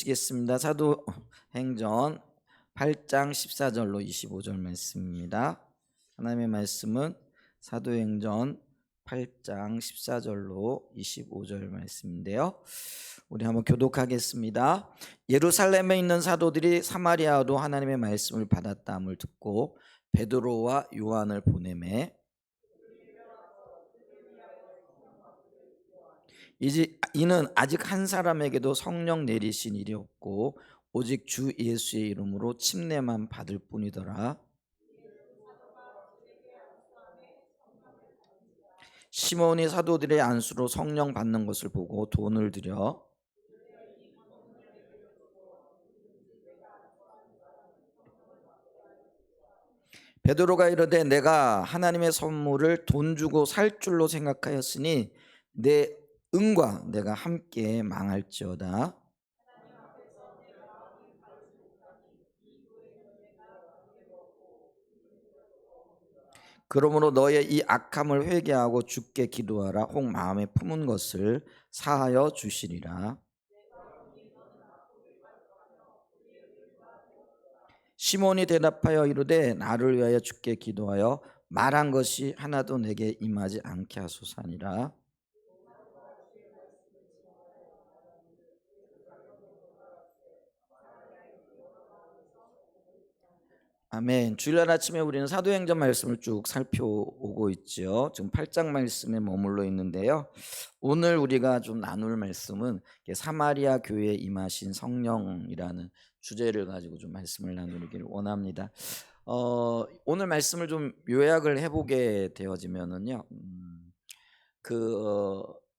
시겠습니다. 사도행전 8장 14절로 25절 말씀입니다. 하나님의 말씀은 사도행전 8장 14절로 25절 말씀인데요. 우리 한번 교독하겠습니다. 예루살렘에 있는 사도들이 사마리아로 하나님의 말씀을 받았다함을 듣고 베드로와 요한을 보내매 이는 아직 한 사람에게도 성령 내리신 일이 없고 오직 주 예수의 이름으로 침례만 받을 뿐이더라. 시몬이 사도들의 안수로 성령 받는 것을 보고 돈을 들여 베드로가 이르되 내가 하나님의 선물을 돈 주고 살 줄로 생각하였으니 내 은과 내가 함께 망할지어다. 그러므로 너의 이 악함을 회개하고 주께 기도하라. 혹 마음에 품은 것을 사하여 주시리라. 시몬이 대답하여 이르되 나를 위하여 주께 기도하여 말한 것이 하나도 내게 임하지 않게 하소서니라. 아멘. 주일날 아침에 우리는 사도행전 말씀을 쭉 살펴오고 있죠. 지금 8장 말씀에 머물러 있는데요. 오늘 우리가 좀 나눌 말씀은 사마리아 교회에 임하신 성령이라는 주제를 가지고 좀 말씀을 나누기를 원합니다. 오늘 말씀을 좀 요약을 해보게 되어지면은요.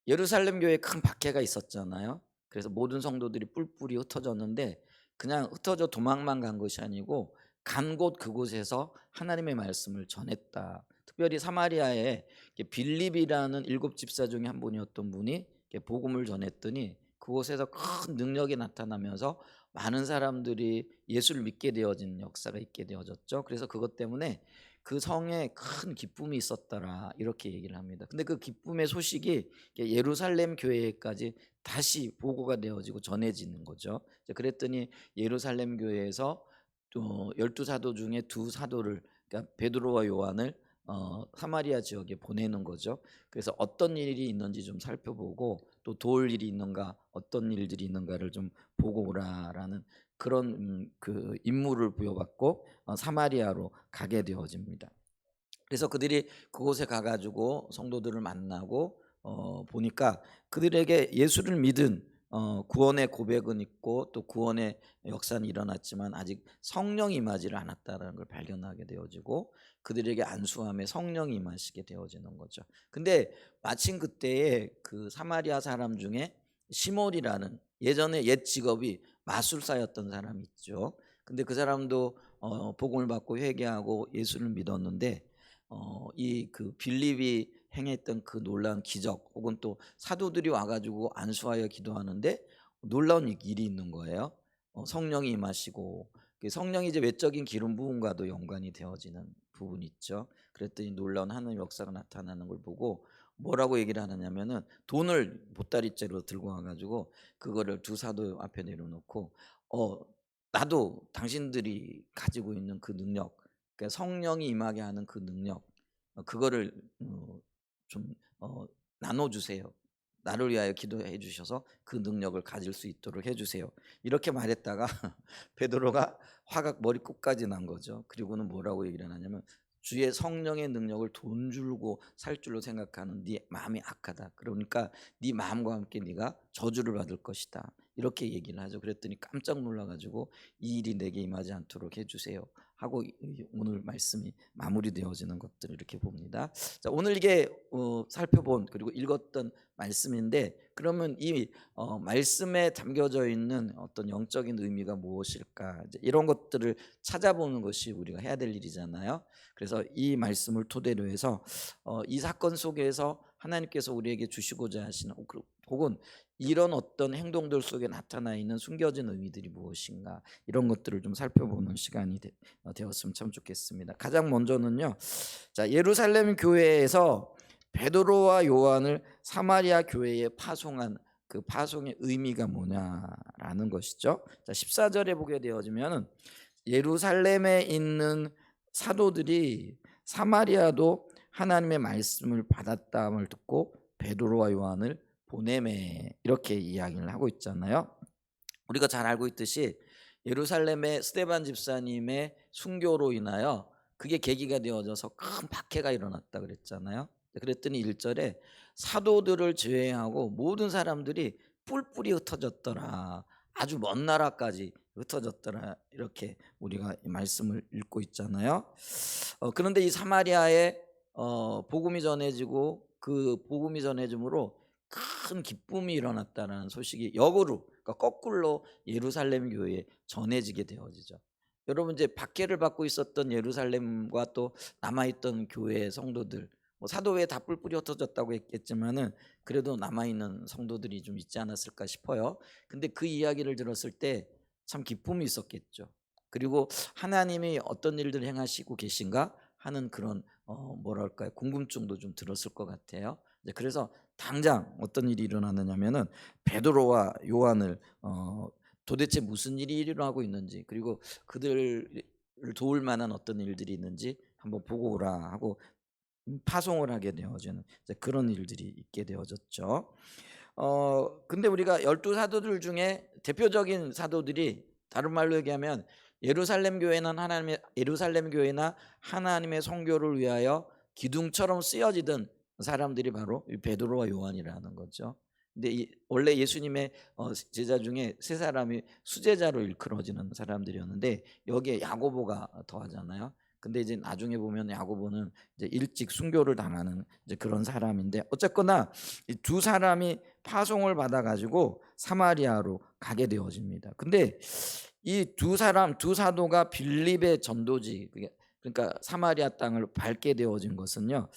예루살렘 교회에 큰 박해가 있었잖아요. 그래서 모든 성도들이 뿔뿔이 흩어졌는데 그냥 흩어져 도망만 간 것이 아니고 간 곳 그곳에서 하나님의 말씀을 전했다. 특별히 사마리아에 빌립이라는 7집사 중에 한 분이었던 분이 복음을 전했더니 그곳에서 큰 능력이 나타나면서 많은 사람들이 예수를 믿게 되어진 역사가 있게 되어졌죠. 그래서 그것 때문에 그 성에 큰 기쁨이 있었더라 이렇게 얘기를 합니다. 근데 그 기쁨의 소식이 예루살렘 교회까지 다시 보고가 되어지고 전해지는 거죠. 그랬더니 예루살렘 교회에서 또 12사도 중에 두 사도를, 그러니까 베드로와 요한을 사마리아 지역에 보내는 거죠. 그래서 어떤 일이 있는지 좀 살펴보고 또 도울 일이 있는가, 어떤 일들이 있는가를 좀 보고 오라라는 그런 그 임무를 부여받고 사마리아로 가게 되어집니다. 그래서 그들이 그곳에 가가지고 성도들을 만나고 보니까 그들에게 예수를 믿은 구원의 고백은 있고 또 구원의 역사는 일어났지만 아직 성령이 임하지를 않았다는 걸 발견하게 되어지고 그들에게 안수함에 성령이 임하시게 되어지는 거죠. 근데 마침 그때에 그 사마리아 사람 중에 시몬이라는 예전에 옛 직업이 마술사였던 사람이 있죠. 근데 그 사람도 복음을 받고 회개하고 예수를 믿었는데 이 그 빌립이 행했던 그 놀라운 기적 혹은 또 사도들이 와가지고 안수하여 기도하는데 놀라운 일이 있는 거예요. 성령이 임하시고 그 성령이 이제 외적인 기름 부음과도 연관이 되어지는 부분이 있죠. 그랬더니 놀라운 하나님의 역사가 나타나는 걸 보고 뭐라고 얘기를 하느냐면은 돈을 보따리째로 들고 와가지고 그거를 두 사도 앞에 내려놓고 나도 당신들이 가지고 있는 그 능력, 그러니까 성령이 임하게 하는 그 능력, 그거를 좀 나눠주세요. 나를 위하여 기도해 주셔서 그 능력을 가질 수 있도록 해주세요. 이렇게 말했다가 베드로가 화가 머리 끝까지 난 거죠. 그리고는 뭐라고 얘기를 하냐면 주의 성령의 능력을 돈 줄고 살 줄로 생각하는 네 마음이 악하다. 그러니까 네 마음과 함께 네가 저주를 받을 것이다. 이렇게 얘기를 하죠. 그랬더니 깜짝 놀라가지고 이 일이 내게 임하지 않도록 해주세요 하고 오늘 말씀이 마무리되어지는 것들을 이렇게 봅니다. 자, 오늘 이게 살펴본 그리고 읽었던 말씀인데 그러면 이 말씀에 담겨져 있는 어떤 영적인 의미가 무엇일까, 이제 이런 것들을 찾아보는 것이 우리가 해야 될 일이잖아요. 그래서 이 말씀을 토대로 해서 이 사건 속에서 하나님께서 우리에게 주시고자 하시는 혹은 이런 어떤 행동들 속에 나타나 있는 숨겨진 의미들이 무엇인가, 이런 것들을 좀 살펴보는 시간이 되었으면 참 좋겠습니다. 가장 먼저는요, 자, 예루살렘 교회에서 베드로와 요한을 사마리아 교회에 파송한 그 파송의 의미가 뭐냐라는 것이죠. 자, 14절에 보게 되어지면은 예루살렘에 있는 사도들이 사마리아도 하나님의 말씀을 받았다함을 듣고 베드로와 요한을 보내매, 이렇게 이야기를 하고 있잖아요. 우리가 잘 알고 있듯이 예루살렘의 스데반 집사님의 순교로 인하여 그게 계기가 되어져서 큰 박해가 일어났다 그랬잖아요. 그랬더니 1절에 사도들을 제외하고 모든 사람들이 뿔뿔이 흩어졌더라. 아주 먼 나라까지 흩어졌더라. 이렇게 우리가 이 말씀을 읽고 있잖아요. 그런데 이 사마리아에 복음이 전해지고 그 복음이 전해짐으로 큰 기쁨이 일어났다는 소식이 역으로, 그러니까 거꾸로 예루살렘 교회에 전해지게 되어지죠. 여러분, 이제 박해를 받고 있었던 예루살렘과 또 남아있던 교회 성도들, 뭐 사도회에 다 뿔뿔이 흩어졌다고 했겠지만은 그래도 남아있는 성도들이 좀 있지 않았을까 싶어요. 근데 그 이야기를 들었을 때 참 기쁨이 있었겠죠. 그리고 하나님이 어떤 일들을 행하시고 계신가 하는 그런 뭐랄까요, 궁금증도 좀 들었을 것 같아요. 그래서 당장 어떤 일이 일어나느냐면은 베드로와 요한을 도대체 무슨 일이 일어나고 있는지, 그리고 그들을 도울 만한 어떤 일들이 있는지 한번 보고 오라 하고 파송을 하게 되어지는 그런 일들이 있게 되어졌죠. 근데 우리가 12사도들 중에 대표적인 사도들이, 다른 말로 얘기하면 예루살렘 교회나 하나님의 선교를 위하여 기둥처럼 쓰여지던 사람들이 바로 베드로와 요한이라는 거죠. 근데 원래 예수님의 제자 중에 세 사람이 수제자로 일컬어지는 사람들이었는데 여기에 야고보가 더하잖아요. 근데 이제 나중에 보면 야고보는 이제 일찍 순교를 당하는 이제 그런 사람인데, 어쨌거나 이 두 사람이 파송을 받아 가지고 사마리아로 가게 되어집니다. 근데 이 두 사도가 빌립의 전도지, 그러니까 사마리아 땅을 밟게 되어진 것은요,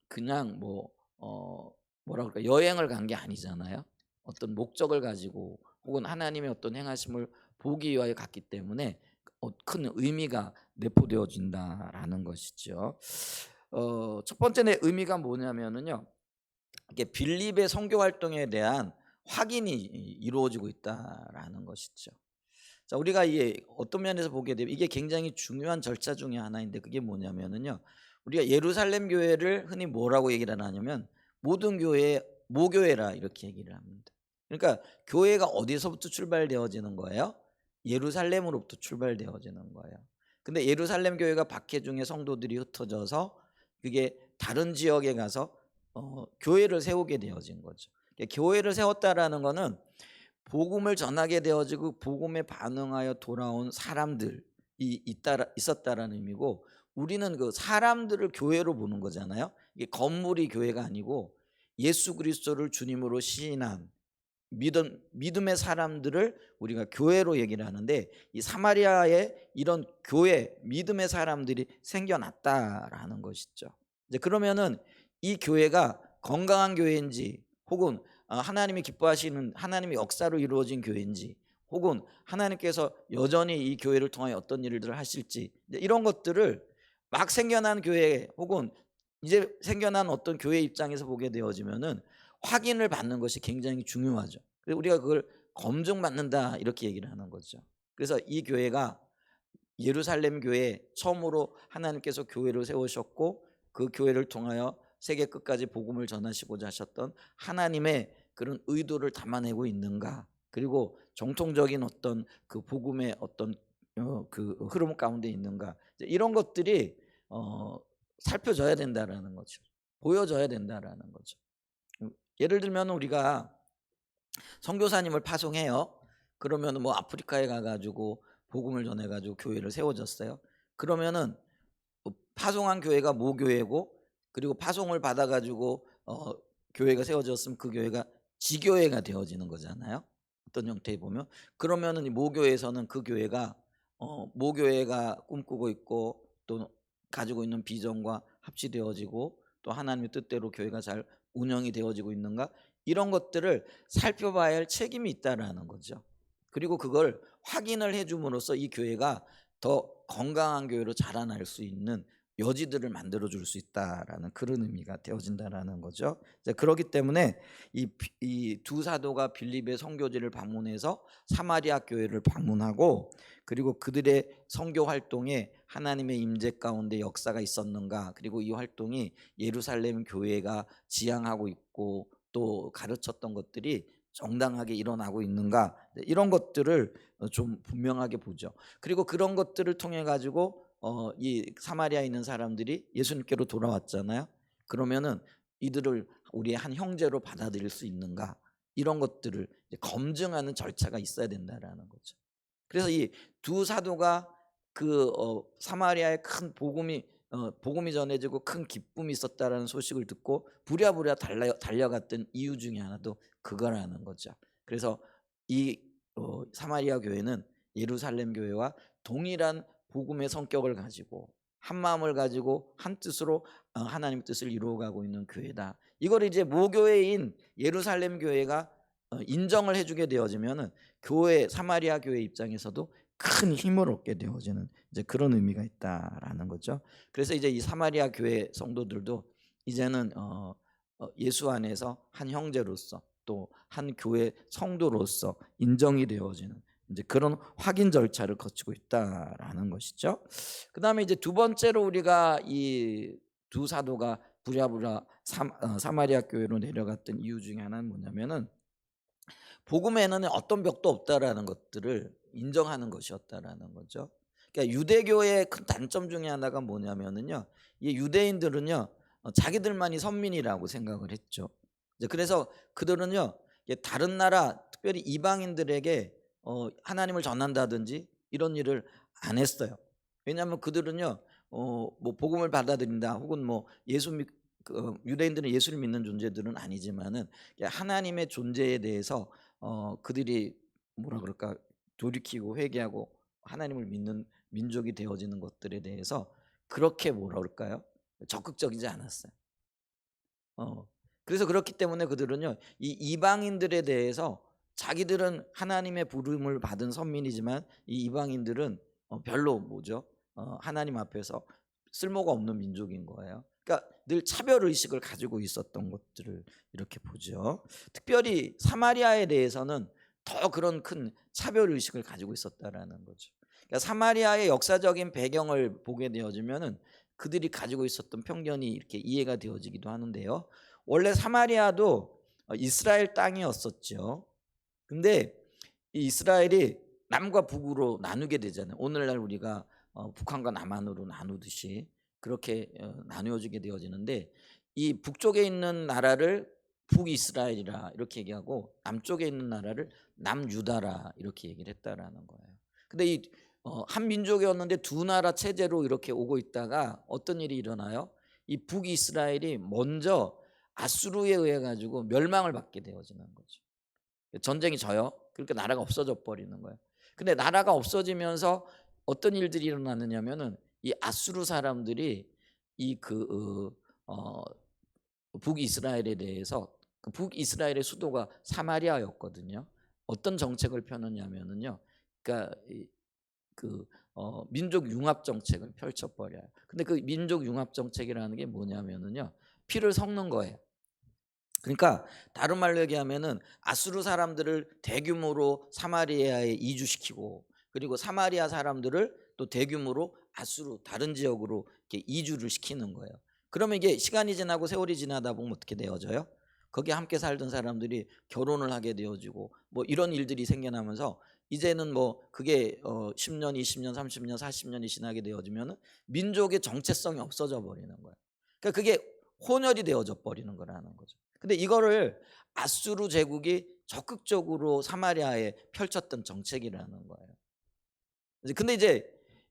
그냥 뭐라 그럴까, 여행을 간 게 아니잖아요. 어떤 목적을 가지고 혹은 하나님의 어떤 행하심을 보기 위하여 갔기 때문에 큰 의미가 내포되어진다라는 것이죠. 첫 번째 의미가 뭐냐면은요, 이게 빌립의 선교 활동에 대한 확인이 이루어지고 있다라는 것이죠. 자, 우리가 이게 어떤 면에서 보게 되면 이게 굉장히 중요한 절차 중에 하나인데, 그게 뭐냐면은요, 우리가 예루살렘 교회를 흔히 뭐라고 얘기를 하냐면 모든 교회 모교회라 이렇게 얘기를 합니다. 그러니까 교회가 어디서부터 출발되어지는 거예요? 예루살렘으로부터 출발되어지는 거예요. 근데 예루살렘 교회가 박해 중에 성도들이 흩어져서 그게 다른 지역에 가서 교회를 세우게 되어진 거죠. 그러니까 교회를 세웠다라는 거는 복음을 전하게 되어지고 복음에 반응하여 돌아온 사람들이 있었다라는 의미고, 우리는 그 사람들을 교회로 보는 거잖아요. 이게 건물이 교회가 아니고 예수 그리스도를 주님으로 시인한 믿음의 사람들을 우리가 교회로 얘기를 하는데, 이 사마리아에 이런 교회 믿음의 사람들이 생겨났다라는 것이죠. 이제 그러면은 이 교회가 건강한 교회인지, 혹은 하나님이 기뻐하시는 하나님의 역사로 이루어진 교회인지, 혹은 하나님께서 여전히 이 교회를 통하여 어떤 일들을 하실지, 이런 것들을 막 생겨난 교회 혹은 이제 생겨난 어떤 교회 입장에서 보게 되어지면은 확인을 받는 것이 굉장히 중요하죠. 그래서 우리가 그걸 검증받는다 이렇게 얘기를 하는 거죠. 그래서 이 교회가 예루살렘 교회 처음으로 하나님께서 교회를 세우셨고 그 교회를 통하여 세계 끝까지 복음을 전하시고자 하셨던 하나님의 그런 의도를 담아내고 있는가, 그리고 정통적인 어떤 그 복음의 어떤 그 흐름 가운데 있는가, 이런 것들이 살펴져야 된다라는 거죠. 보여져야 된다라는 거죠. 예를 들면 우리가 선교사님을 파송해요. 그러면 뭐 아프리카에 가가지고 복음을 전해가지고 교회를 세워졌어요. 그러면은 파송한 교회가 모교회고, 그리고 파송을 받아가지고 교회가 세워졌으면 그 교회가 지교회가 되어지는 거잖아요. 어떤 형태에 보면, 그러면은 이 모교회에서는 그 교회가 모교회가 꿈꾸고 있고 또 가지고 있는 비전과 합치되어지고 또 하나님의 뜻대로 교회가 잘 운영이 되어지고 있는가, 이런 것들을 살펴봐야 할 책임이 있다라는 거죠. 그리고 그걸 확인을 해줌으로써 이 교회가 더 건강한 교회로 자라날 수 있는 여지들을 만들어 줄 수 있다라는 그런 의미가 되어진다라는 거죠. 이제 그렇기 때문에 이 두 사도가 빌립의 선교지를 방문해서 사마리아 교회를 방문하고, 그리고 그들의 선교 활동에 하나님의 임재 가운데 역사가 있었는가, 그리고 이 활동이 예루살렘 교회가 지향하고 있고 또 가르쳤던 것들이 정당하게 일어나고 있는가, 이런 것들을 좀 분명하게 보죠. 그리고 그런 것들을 통해 가지고 이 사마리아에 있는 사람들이 예수님께로 돌아왔잖아요. 그러면은 이들을 우리의 한 형제로 받아들일 수 있는가, 이런 것들을 이제 검증하는 절차가 있어야 된다라는 거죠. 그래서 이 두 사도가 그 사마리아에 큰 복음이 전해지고 큰 기쁨이 있었다라는 소식을 듣고 부랴부랴 달려갔던 이유 중에 하나도 그거라는 거죠. 그래서 이 사마리아 교회는 예루살렘 교회와 동일한 복음의 성격을 가지고 한 마음을 가지고 한 뜻으로 하나님 뜻을 이루어가고 있는 교회다. 이걸 이제 모교회인 예루살렘 교회가 인정을 해주게 되어지면은 교회 사마리아 교회 입장에서도 큰 힘을 얻게 되어지는 이제 그런 의미가 있다라는 거죠. 그래서 이제 이 사마리아 교회 성도들도 이제는 예수 안에서 한 형제로서 또 한 교회 성도로서 인정이 되어지는 이제 그런 확인 절차를 거치고 있다라는 것이죠. 그다음에 이제 두 번째로 우리가 이 두 사도가 부랴부랴 사마리아 교회로 내려갔던 이유 중에 하나는 뭐냐면은 복음에는 어떤 벽도 없다라는 것들을 인정하는 것이었다라는 거죠. 그러니까 유대교의 큰 단점 중에 하나가 뭐냐면은요, 이 유대인들은요 자기들만이 선민이라고 생각을 했죠. 이제 그래서 그들은요 다른 나라, 특별히 이방인들에게 하나님을 전한다든지 이런 일을 안 했어요. 왜냐하면 그들은요 뭐 복음을 받아들인다 혹은 뭐 유대인들은 예수를 믿는 존재들은 아니지만은 하나님의 존재에 대해서 그들이 뭐라 그럴까, 돌이키고 회개하고 하나님을 믿는 민족이 되어지는 것들에 대해서 그렇게 뭐라 그럴까요, 적극적이지 않았어요. 그래서 그렇기 때문에 그들은요 이 이방인들에 대해서, 자기들은 하나님의 부름을 받은 선민이지만 이 이방인들은 별로 뭐죠, 하나님 앞에서 쓸모가 없는 민족인 거예요. 그러니까 늘 차별 의식을 가지고 있었던 것들을 이렇게 보죠. 특별히 사마리아에 대해서는 더 그런 큰 차별 의식을 가지고 있었다라는 거죠. 그러니까 사마리아의 역사적인 배경을 보게 되어지면은 그들이 가지고 있었던 편견이 이렇게 이해가 되어지기도 하는데요. 원래 사마리아도 이스라엘 땅이었었죠. 근데 이 이스라엘이 남과 북으로 나누게 되잖아요. 오늘날 우리가 북한과 남한으로 나누듯이 그렇게 나누어지게 되어지는데, 이 북쪽에 있는 나라를 북이스라엘이라 이렇게 얘기하고 남쪽에 있는 나라를 남유다라 이렇게 얘기를 했다라는 거예요. 근데 이 한 민족이었는데 두 나라 체제로 이렇게 오고 있다가 어떤 일이 일어나요? 이 북이스라엘이 먼저 아수르에 의해 가지고 멸망을 받게 되어지는 거죠. 전쟁이 져요. 그러니까 나라가 없어져 버리는 거예요. 근데 나라가 없어지면서 어떤 일들이 일어나느냐면은 이 아수르 사람들이 어 북이스라엘에 대해서, 그 북이스라엘의 수도가 사마리아였거든요. 어떤 정책을 펴느냐면은요. 그러니까 민족 융합 정책을 펼쳐 버려요. 근데 그 민족 융합 정책이라는 게 뭐냐면은요, 피를 섞는 거예요. 그러니까 다른 말로 얘기하면은 아수르 사람들을 대규모로 사마리아에 이주시키고, 그리고 사마리아 사람들을 또 대규모로 아수르 다른 지역으로 이렇게 이주를 시키는 거예요. 그러면 이게 시간이 지나고 세월이 지나다 보면 어떻게 되어져요? 거기에 함께 살던 사람들이 결혼을 하게 되어지고 뭐 이런 일들이 생겨나면서 이제는 뭐 그게 10년, 20년, 30년, 40년이 지나게 되어지면은 민족의 정체성이 없어져 버리는 거예요. 그러니까 그게 혼혈이 되어져 버리는 거라는 거죠. 근데 이거를 아수르 제국이 적극적으로 사마리아에 펼쳤던 정책이라는 거예요. 근데 이제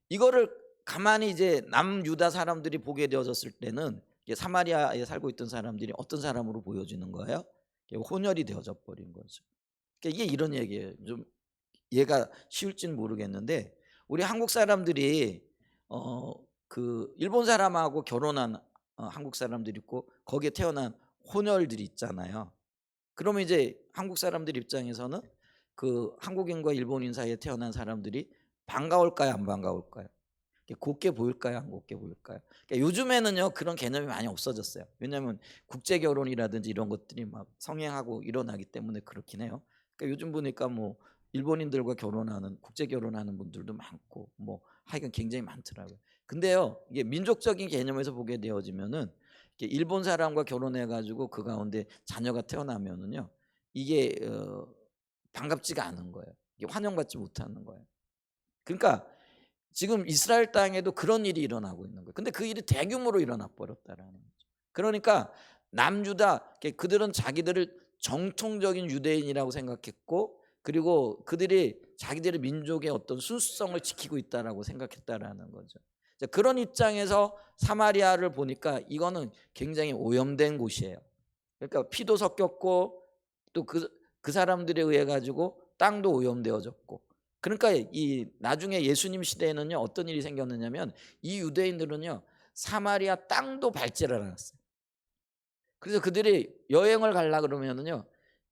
이거를 가만히 이제 남유다 사람들이 보게 되어졌을 때는 이게 사마리아에 살고 있던 사람들이 어떤 사람으로 보여지는 거예요? 이게 혼혈이 되어져 버린 거죠. 그러니까 이게 이런 얘기예요. 좀 이해가 쉬울지는 모르겠는데, 우리 한국 사람들이 일본 사람하고 결혼한 한국 사람들이 있고 거기에 태어난 혼혈들이 있잖아요. 그러면 이제 한국 사람들 입장에서는 그 한국인과 일본인 사이에 태어난 사람들이 반가울까요, 안 반가울까요? 곱게 보일까요? 안 곱게 보일까요? 그러니까 요즘에는요 그런 개념이 많이 없어졌어요. 왜냐하면 국제 결혼이라든지 이런 것들이 막 성행하고 일어나기 때문에 그렇긴 해요. 그러니까 요즘 보니까 뭐 일본인들과 결혼하는 국제 결혼하는 분들도 많고 뭐 하여간 굉장히 많더라고요. 근데요 이게 민족적인 개념에서 보게 되어지면은 이게 일본 사람과 결혼해 가지고 그 가운데 자녀가 태어나면은요 이게 반갑지가 않은 거예요. 이게 환영받지 못하는 거예요. 그러니까 지금 이스라엘 땅에도 그런 일이 일어나고 있는 거예요. 근데 그 일이 대규모로 일어나 버렸다라는 거죠. 그러니까 남유다 그들은 자기들을 정통적인 유대인이라고 생각했고 그리고 그들이 자기들의 민족의 어떤 순수성을 지키고 있다라고 생각했다라는 거죠. 그런 입장에서 사마리아를 보니까 이거는 굉장히 오염된 곳이에요. 그러니까 피도 섞였고 또 그 사람들에 의해 가지고 땅도 오염되어졌고 그러니까 이 나중에 예수님 시대에는요 어떤 일이 생겼느냐면 이 유대인들은요 사마리아 땅도 밟지를 않았어요. 그래서 그들이 여행을 가려 그러면은요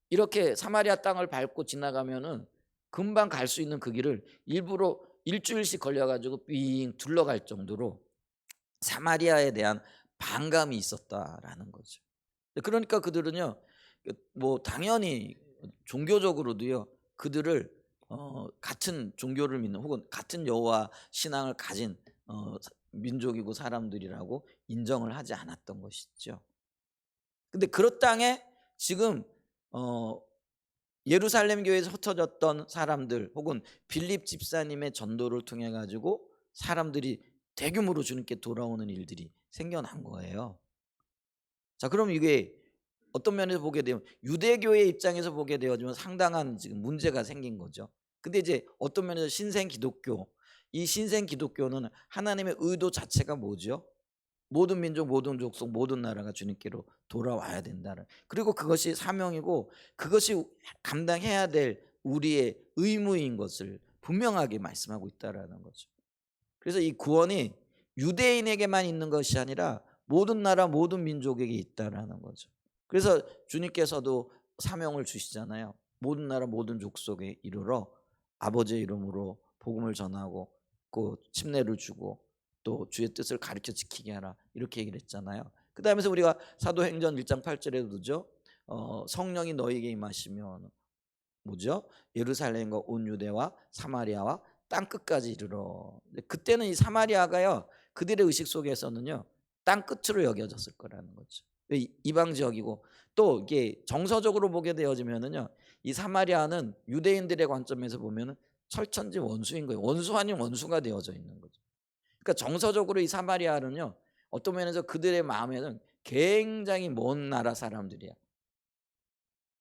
이렇게 사마리아 땅을 밟고 지나가면은 금방 갈 수 있는 그 길을 일부러 일주일씩 걸려 가지고 삥 둘러갈 정도로 사마리아에 대한 반감이 있었다라는 거죠. 그러니까 그들은요 뭐 당연히 종교적으로도요 그들을 같은 종교를 믿는 혹은 같은 여호와 신앙을 가진 민족이고 사람들이라고 인정을 하지 않았던 것이죠. 근데 그런 땅에 지금 어 예루살렘 교회에서 흩어졌던 사람들 혹은 빌립 집사님의 전도를 통해 가지고 사람들이 대규모로 주님께 돌아오는 일들이 생겨난 거예요. 자, 그럼 이게 어떤 면에서 보게 되면 유대교의 입장에서 보게 되어지면 상당한 지금 문제가 생긴 거죠. 근데 이제 어떤 면에서 신생 기독교, 이 신생 기독교는 하나님의 의도 자체가 뭐죠? 모든 민족, 모든 족속, 모든 나라가 주님께로 돌아와야 된다는. 그리고 그것이 사명이고 그것이 감당해야 될 우리의 의무인 것을 분명하게 말씀하고 있다라는 거죠. 그래서 이 구원이 유대인에게만 있는 것이 아니라 모든 나라 모든 민족에게 있다라는 거죠. 그래서 주님께서도 사명을 주시잖아요. 모든 나라 모든 족속에 이르러 아버지의 이름으로 복음을 전하고 그 침례를 주고 또 주의 뜻을 가르쳐 지키게 하라 이렇게 얘기를 했잖아요. 그다음에서 우리가 사도행전 1장 8절에도 그죠? 성령이 너희에게 임하시면 뭐죠? 예루살렘과 온 유대와 사마리아와 땅 끝까지 이르러. 그때는 이 사마리아가요 그들의 의식 속에서는요 땅 끝으로 여겨졌을 거라는 거죠. 이방 지역이고 또 이게 정서적으로 보게 되어지면은요 이 사마리아는 유대인들의 관점에서 보면은 철천지 원수인 거예요. 원수 아닌 원수가 되어져 있는 거죠. 그러니까 정서적으로 이 사마리아는요 어떤 면에서 그들의 마음에는 굉장히 먼 나라 사람들이야.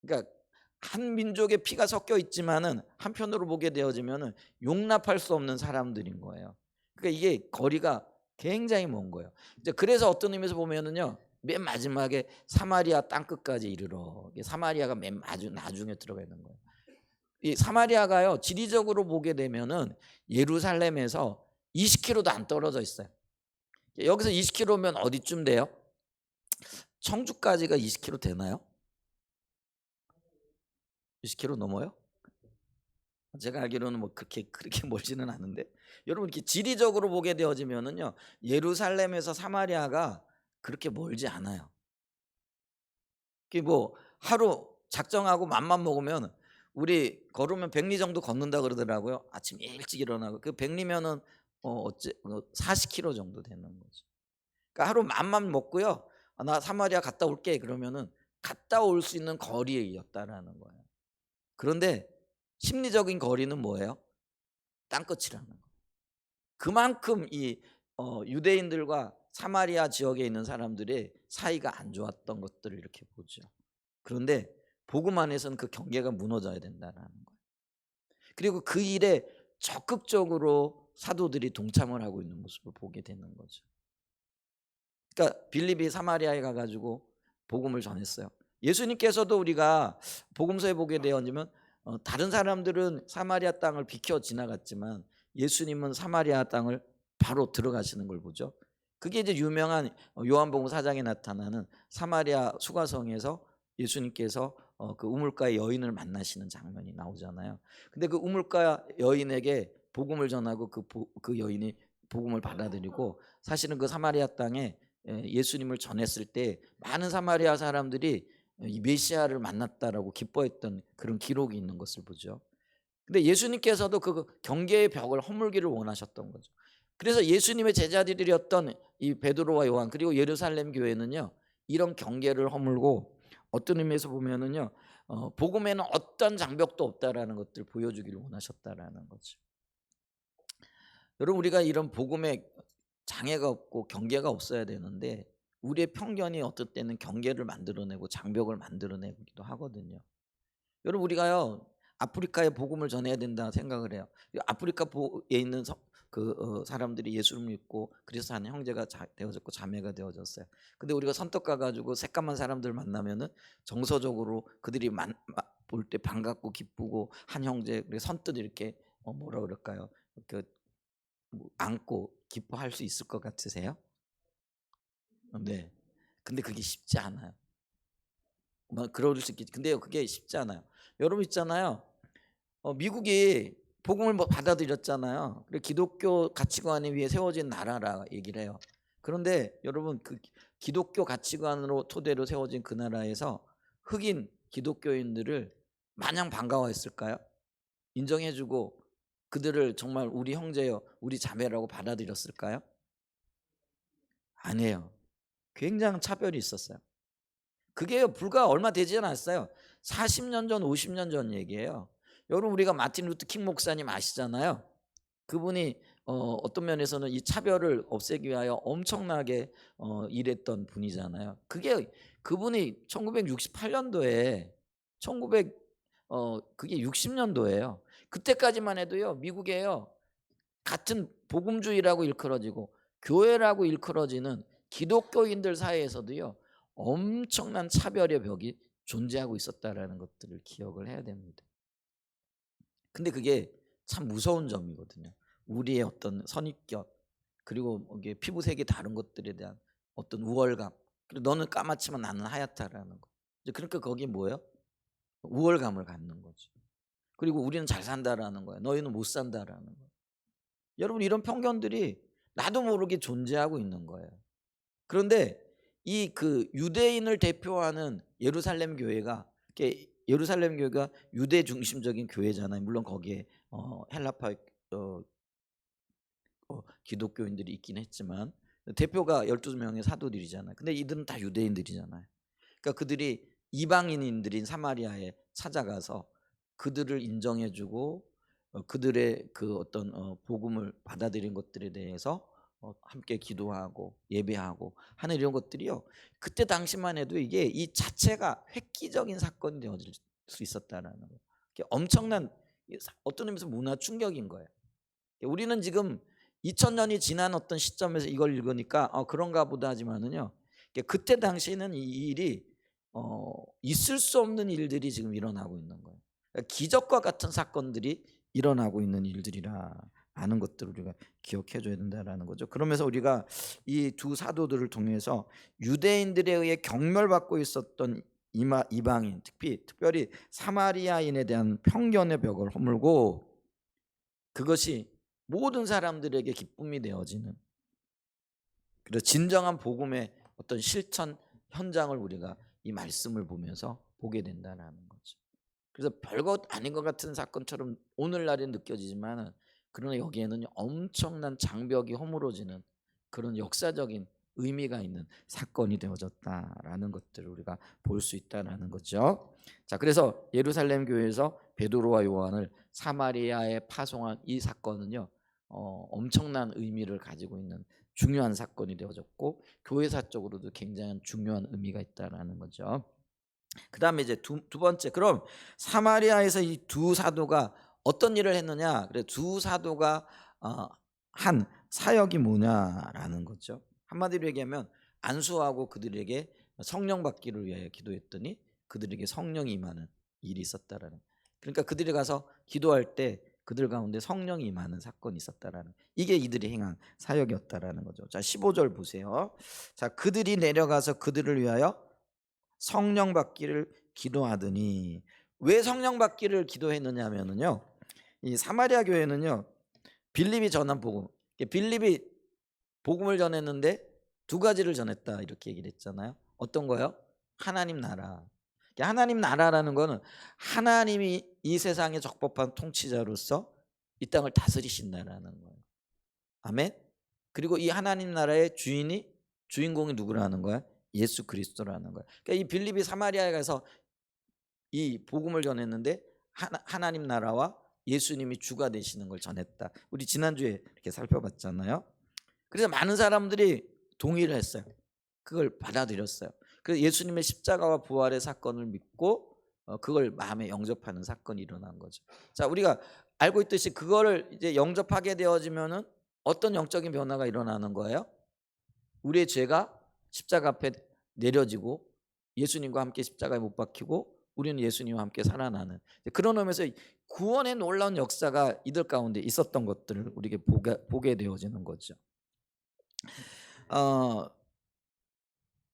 그러니까 한 민족의 피가 섞여 있지만은 한편으로 보게 되어지면은 용납할 수 없는 사람들인 거예요. 그러니까 이게 거리가 굉장히 먼 거예요. 이제 그래서 어떤 의미에서 보면은요. 맨 마지막에 사마리아 땅 끝까지 이르러. 이게 사마리아가 맨 나중에 들어가 있는 거예요. 이 사마리아가요. 지리적으로 보게 되면은 예루살렘에서 20km도 안 떨어져 있어요. 여기서 20km면 어디쯤 돼요? 청주까지가 20km 되나요? 20km 넘어요? 제가 알기로는 뭐 그렇게 멀지는 않은데 여러분 이렇게 지리적으로 보게 되어지면은요 예루살렘에서 사마리아가 그렇게 멀지 않아요. 그게 뭐 하루 작정하고 맘만 먹으면 우리 걸으면 100리 정도 걷는다 그러더라고요. 아침 일찍 일어나고 그 100리면은 어째 40km 정도 되는 거죠. 그러니까 하루 맘만 먹고요. 나 사마리아 갔다 올게 그러면은 갔다 올 수 있는 거리였다라는 거예요. 그런데 심리적인 거리는 뭐예요? 땅끝이라는 거. 그만큼 이 유대인들과 사마리아 지역에 있는 사람들의 사이가 안 좋았던 것들을 이렇게 보죠. 그런데 복음 안에서는 그 경계가 무너져야 된다는 거예요. 그리고 그 일에 적극적으로 사도들이 동참을 하고 있는 모습을 보게 되는 거죠. 그러니까 빌립이 사마리아에 가가지고 복음을 전했어요. 예수님께서도 우리가 복음서에 보게 되어지면 다른 사람들은 사마리아 땅을 비켜 지나갔지만 예수님은 사마리아 땅을 바로 들어가시는 걸 보죠. 그게 이제 유명한 요한복음 4장에 나타나는 사마리아 수가성에서 예수님께서 그 우물가의 여인을 만나시는 장면이 나오잖아요. 근데 그 우물가 여인에게 복음을 전하고 그 여인이 복음을 받아들이고 사실은 그 사마리아 땅에 예수님을 전했을 때 많은 사마리아 사람들이 이 메시아를 만났다라고 기뻐했던 그런 기록이 있는 것을 보죠. 근데 예수님께서도 그 경계의 벽을 허물기를 원하셨던 거죠. 그래서 예수님의 제자들이었던 이 베드로와 요한 그리고 예루살렘 교회는요 이런 경계를 허물고 어떤 의미에서 보면은요 복음에는 어떤 장벽도 없다라는 것들을 보여주기를 원하셨다라는 거죠. 여러분 우리가 이런 복음에 장애가 없고 경계가 없어야 되는데 우리의 편견이 어떨 때는 경계를 만들어내고 장벽을 만들어내기도 하거든요. 여러분 우리가요 아프리카에 복음을 전해야 된다 생각을 해요. 아프리카에 있는 사람들이 예수를 믿고 그리스도 한 형제가 되어졌고 자매가 되어졌어요. 근데 우리가 선떡 가가지고 새까만 사람들 만나면은 정서적으로 그들이 볼 때 반갑고 기쁘고 한 형제 그리고 선뜻 이렇게 뭐라 그럴까요? 그 안고 기뻐할 수 있을 것 같으세요? 네. 근데 그게 쉽지 않아요. 뭐 그럴 수 있겠지. 근데요 그게 쉽지 않아요. 여러분 있잖아요. 미국이 복음을 받아들였잖아요. 그리고 기독교 가치관에 위해 세워진 나라라 얘기를 해요. 그런데 여러분 그 기독교 가치관으로 토대로 세워진 그 나라에서 흑인 기독교인들을 마냥 반가워했을까요? 인정해주고 그들을 정말 우리 형제요, 우리 자매라고 받아들였을까요? 아니에요. 굉장한 차별이 있었어요. 그게 불과 얼마 되지 않았어요. 40년 전, 50년 전 얘기예요. 여러분 우리가 마틴 루터 킹 목사님 아시잖아요. 그분이 어떤 면에서는 이 차별을 없애기 위하여 엄청나게 일했던 분이잖아요. 그분이 1968년도에 1900 그게 60년도예요. 그때까지만 해도요. 미국에요. 같은 복음주의라고 일컬어지고 교회라고 일컬어지는 기독교인들 사이에서도요. 엄청난 차별의 벽이 존재하고 있었다라는 것들을 기억을 해야 됩니다. 근데 그게 참 무서운 점이거든요. 우리의 어떤 선입견 그리고 이게 피부색이 다른 것들에 대한 어떤 우월감 그리고 너는 까맣지만 나는 하얗다라는 거. 그러니까 거기 뭐예요? 우월감을 갖는 거죠. 그리고 우리는 잘 산다라는 거예요. 너희는 못 산다라는 거예요. 여러분 이런 편견들이 나도 모르게 존재하고 있는 거예요. 그런데 이 그 유대인을 대표하는 예루살렘 교회가 예루살렘 교회가 유대 중심적인 교회잖아요. 물론 거기에 헬라파 기독교인들이 있긴 했지만 대표가 12명의 사도들이잖아요. 근데 이들은 다 유대인들이잖아요. 그러니까 그들이 이방인들인 사마리아에 찾아가서 그들을 인정해주고 그들의 그 어떤 복음을 받아들인 것들에 대해서 함께 기도하고 예배하고 하는 이런 것들이요. 그때 당시만 해도 이게 이 자체가 획기적인 사건이 되어질 수 있었다라는 거예요. 엄청난 어떤 의미에서 문화 충격인 거예요. 우리는 지금 2000년이 지난 어떤 시점에서 이걸 읽으니까 그런가 보다 하지만은요. 그때 당시에는 이 일이 있을 수 없는 일들이 지금 일어나고 있는 거예요. 그러니까 기적과 같은 사건들이 일어나고 있는 일들이라는 것들을 우리가 기억해 줘야 된다라는 거죠. 그러면서 우리가 이 두 사도들을 통해서 유대인들에 의해 경멸받고 있었던 이방인 특별히 사마리아인에 대한 편견의 벽을 허물고 그것이 모든 사람들에게 기쁨이 되어지는 그래서 진정한 복음의 어떤 실천 현장을 우리가 이 말씀을 보면서 보게 된다는 거죠. 그래서 별것 아닌 것 같은 사건처럼 오늘날에 느껴지지만 그러나 여기에는 엄청난 장벽이 허물어지는 그런 역사적인 의미가 있는 사건이 되어졌다라는 것들을 우리가 볼 수 있다는 거죠. 자, 그래서 예루살렘 교회에서 베드로와 요한을 사마리아에 파송한 이 사건은요, 엄청난 의미를 가지고 있는 중요한 사건이 되어졌고 교회사적으로도 굉장히 중요한 의미가 있다라는 거죠. 그 다음에 이제 두 번째 그럼 사마리아에서 이 두 사도가 어떤 일을 했느냐 그래 두 사도가 한 사역이 뭐냐라는 거죠. 한마디로 얘기하면 안수하고 그들에게 성령 받기를 위하여 기도했더니 그들에게 성령이 임하는 일이 있었다라는 그러니까 그들이 가서 기도할 때 그들 가운데 성령이 임하는 사건이 있었다라는 이게 이들이 행한 사역이었다라는 거죠. 자 15절 보세요. 자 그들이 내려가서 그들을 위하여 성령 받기를 기도하더니 왜 성령 받기를 기도했느냐면은요. 이 사마리아 교회는요. 빌립이 전한 복음 빌립이 복음을 전했는데 두 가지를 전했다 이렇게 얘기를 했잖아요. 어떤 거요? 하나님 나라. 하나님 나라라는 거는 하나님이 이 세상의 적법한 통치자로서 이 땅을 다스리신다라는 거예요. 아멘. 그리고 이 하나님 나라의 주인공이 누구라는 거야? 예수 그리스도라는 거야. 그러니까 이 빌립이 사마리아에 가서 이 복음을 전했는데 하나님 나라와 예수님이 주가 되시는 걸 전했다. 우리 지난주에 이렇게 살펴봤잖아요. 그래서 많은 사람들이 동의를 했어요. 그걸 받아들였어요. 그래서 예수님의 십자가와 부활의 사건을 믿고 그걸 마음에 영접하는 사건이 일어난 거죠. 자, 우리가 알고 있듯이 그거를 이제 영접하게 되어지면은 어떤 영적인 변화가 일어나는 거예요? 우리의 죄가 십자가 앞에 내려지고 예수님과 함께 십자가에 못 박히고 우리는 예수님과 함께 살아나는 그런 의미에서 구원의 놀라운 역사가 이들 가운데 있었던 것들을 우리에게 보게 되어지는 거죠.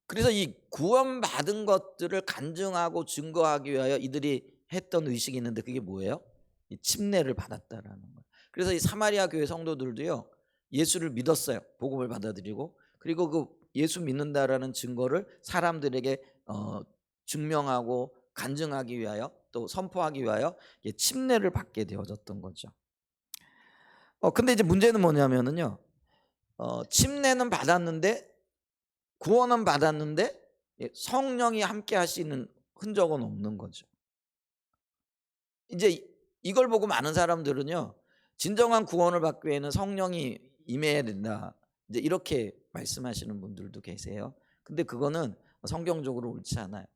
그래서 이 구원받은 것들을 간증하고 증거하기 위하여 이들이 했던 의식이 있는데 그게 뭐예요? 이 침례를 받았다라는 거예요. 그래서 이 사마리아 교회 성도들도요 예수를 믿었어요. 복음을 받아들이고 그리고 그 예수 믿는다라는 증거를 사람들에게 증명하고 간증하기 위하여 또 선포하기 위하여 침례를 받게 되어졌던 거죠. 근데 이제 문제는 뭐냐면은요. 침례는 받았는데 구원은 받았는데 성령이 함께 하시는 흔적은 없는 거죠. 이제 이걸 보고 많은 사람들은요. 진정한 구원을 받기 위해는 성령이 임해야 된다. 이제 이렇게 말씀하시는 분들도 계세요. 근데 그거는 성경적으로 옳지 않아요.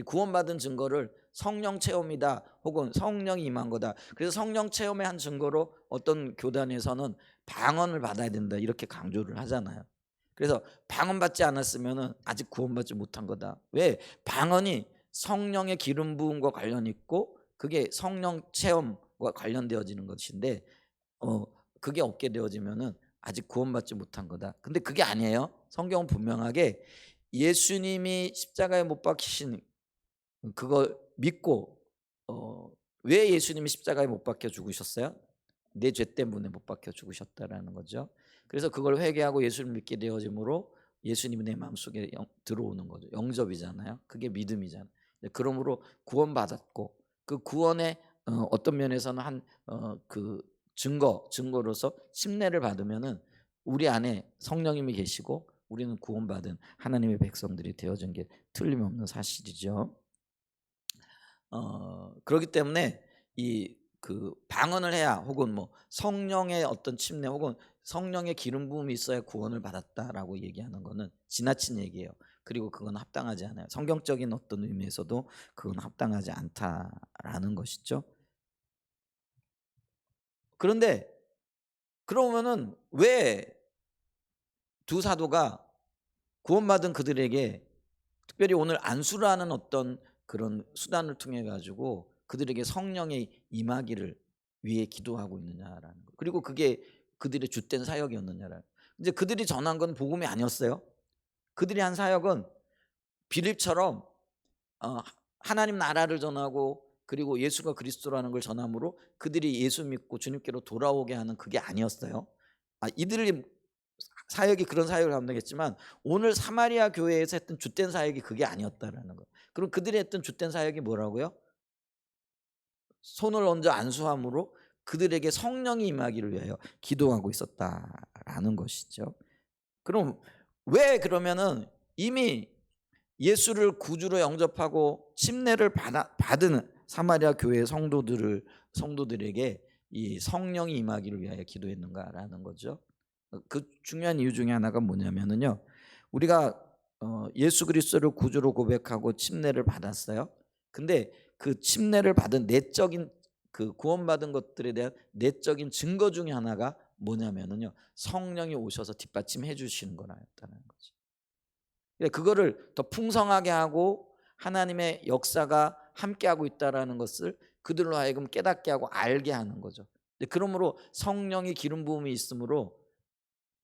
구원받은 증거를 성령 체험이다 혹은 성령이 임한 거다. 그래서 성령 체험의 한 증거로 어떤 교단에서는 방언을 받아야 된다 이렇게 강조를 하잖아요. 그래서 방언받지 않았으면 아직 구원받지 못한 거다. 왜? 방언이 성령의 기름 부음과 관련이 있고 그게 성령 체험과 관련되어지는 것인데 그게 없게 되어지면 아직 구원받지 못한 거다. 근데 그게 아니에요. 성경은 분명하게 예수님이 십자가에 못 박히신 그걸 믿고 왜 예수님이 십자가에 못 박혀 죽으셨어요? 내 죄 때문에 못 박혀 죽으셨다라는 거죠. 그래서 그걸 회개하고 예수를 믿게 되어짐으로 예수님이 내 마음속에 들어오는 거죠. 영접이잖아요. 그게 믿음이잖아요. 그러므로 구원받았고 그 구원의 어떤 면에서는 한 그 증거로서 침례를 받으면은 우리 안에 성령님이 계시고 우리는 구원받은 하나님의 백성들이 되어진 게 틀림없는 사실이죠. 그렇기 때문에 이 그 방언을 해야 혹은 뭐 성령의 어떤 침례 혹은 성령의 기름 부음이 있어야 구원을 받았다라고 얘기하는 거는 지나친 얘기예요. 그리고 그건 합당하지 않아요. 성경적인 어떤 의미에서도 그건 합당하지 않다라는 것이죠. 그런데 그러면은 왜 두 사도가 구원받은 그들에게 특별히 오늘 안수라는 어떤 그런 수단을 통해 가지고 그들에게 성령의 임하기를 위해 기도하고 있느냐라는 거. 그리고 그게 그들의 주된 사역이었느냐라는. 이제 그들이 전한 건 복음이 아니었어요. 그들이 한 사역은 빌립처럼 어 하나님 나라를 전하고 그리고 예수가 그리스도라는 걸 전함으로 그들이 예수 믿고 주님께로 돌아오게 하는 그게 아니었어요. 이들이 사역이 그런 사역을 감당했지만 오늘 사마리아 교회에서 했던 주된 사역이 그게 아니었다라는 거예요. 그럼 그들이 했던 주된 사역이 뭐라고요? 손을 얹어 안수함으로 그들에게 성령이 임하기를 위하여 기도하고 있었다라는 것이죠. 그럼 왜 그러면은 이미 예수를 구주로 영접하고 침례를 받은 사마리아 교회 성도들에게 이 성령이 임하기를 위하여 기도했는가라는 거죠. 그 중요한 이유 중에 하나가 뭐냐면은요. 우리가 예수 그리스도를 구주로 고백하고 침례를 받았어요. 근데 그 침례를 받은 내적인 그 구원받은 것들에 대한 내적인 증거 중에 하나가 뭐냐면은요. 성령이 오셔서 뒷받침해 주시는 거라였다는 거죠. 그거를 더 풍성하게 하고 하나님의 역사가 함께하고 있다라는 것을 그들로 하여금 깨닫게 하고 알게 하는 거죠. 그러므로 성령의 기름 부음이 있으므로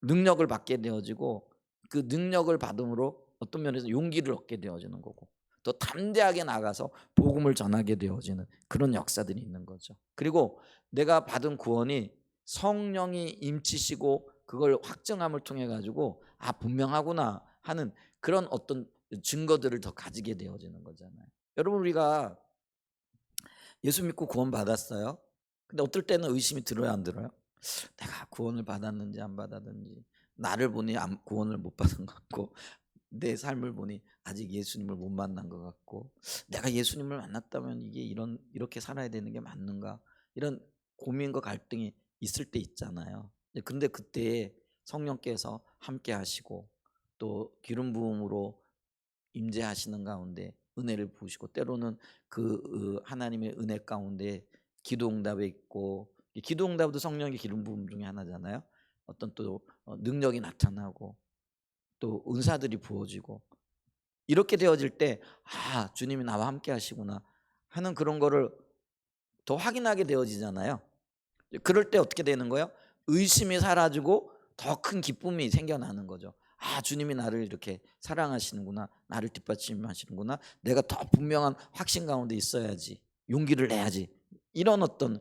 능력을 받게 되어지고 그 능력을 받음으로 어떤 면에서 용기를 얻게 되어지는 거고 더 담대하게 나가서 복음을 전하게 되어지는 그런 역사들이 있는 거죠. 그리고 내가 받은 구원이 성령이 임치시고 그걸 확증함을 통해 가지고 분명하구나 하는 그런 어떤 증거들을 더 가지게 되어지는 거잖아요. 여러분 우리가 예수 믿고 구원 받았어요. 근데 어떨 때는 의심이 들어요, 안 들어요? 내가 구원을 받았는지 안 받았는지, 나를 보니 구원을 못 받은 것 같고, 내 삶을 보니 아직 예수님을 못 만난 것 같고, 내가 예수님을 만났다면 이게 이렇게 살아야 되는 게 맞는가, 이런 고민과 갈등이 있을 때 있잖아요. 근데 그때 성령께서 함께 하시고 또 기름 부음으로 임재하시는 가운데 은혜를 부으시고, 때로는 그 하나님의 은혜 가운데 기도 응답에 있고, 이 기도 응답도 성령의 기름 부음 중에 하나잖아요. 어떤 또 능력이 나타나고 또 은사들이 부어지고, 이렇게 되어질 때 주님이 나와 함께 하시구나 하는 그런 거를 더 확인하게 되어지잖아요. 그럴 때 어떻게 되는 거예요? 의심이 사라지고 더 큰 기쁨이 생겨나는 거죠. 주님이 나를 이렇게 사랑하시는구나, 나를 뒷받침하시는구나, 내가 더 분명한 확신 가운데 있어야지, 용기를 내야지, 이런 어떤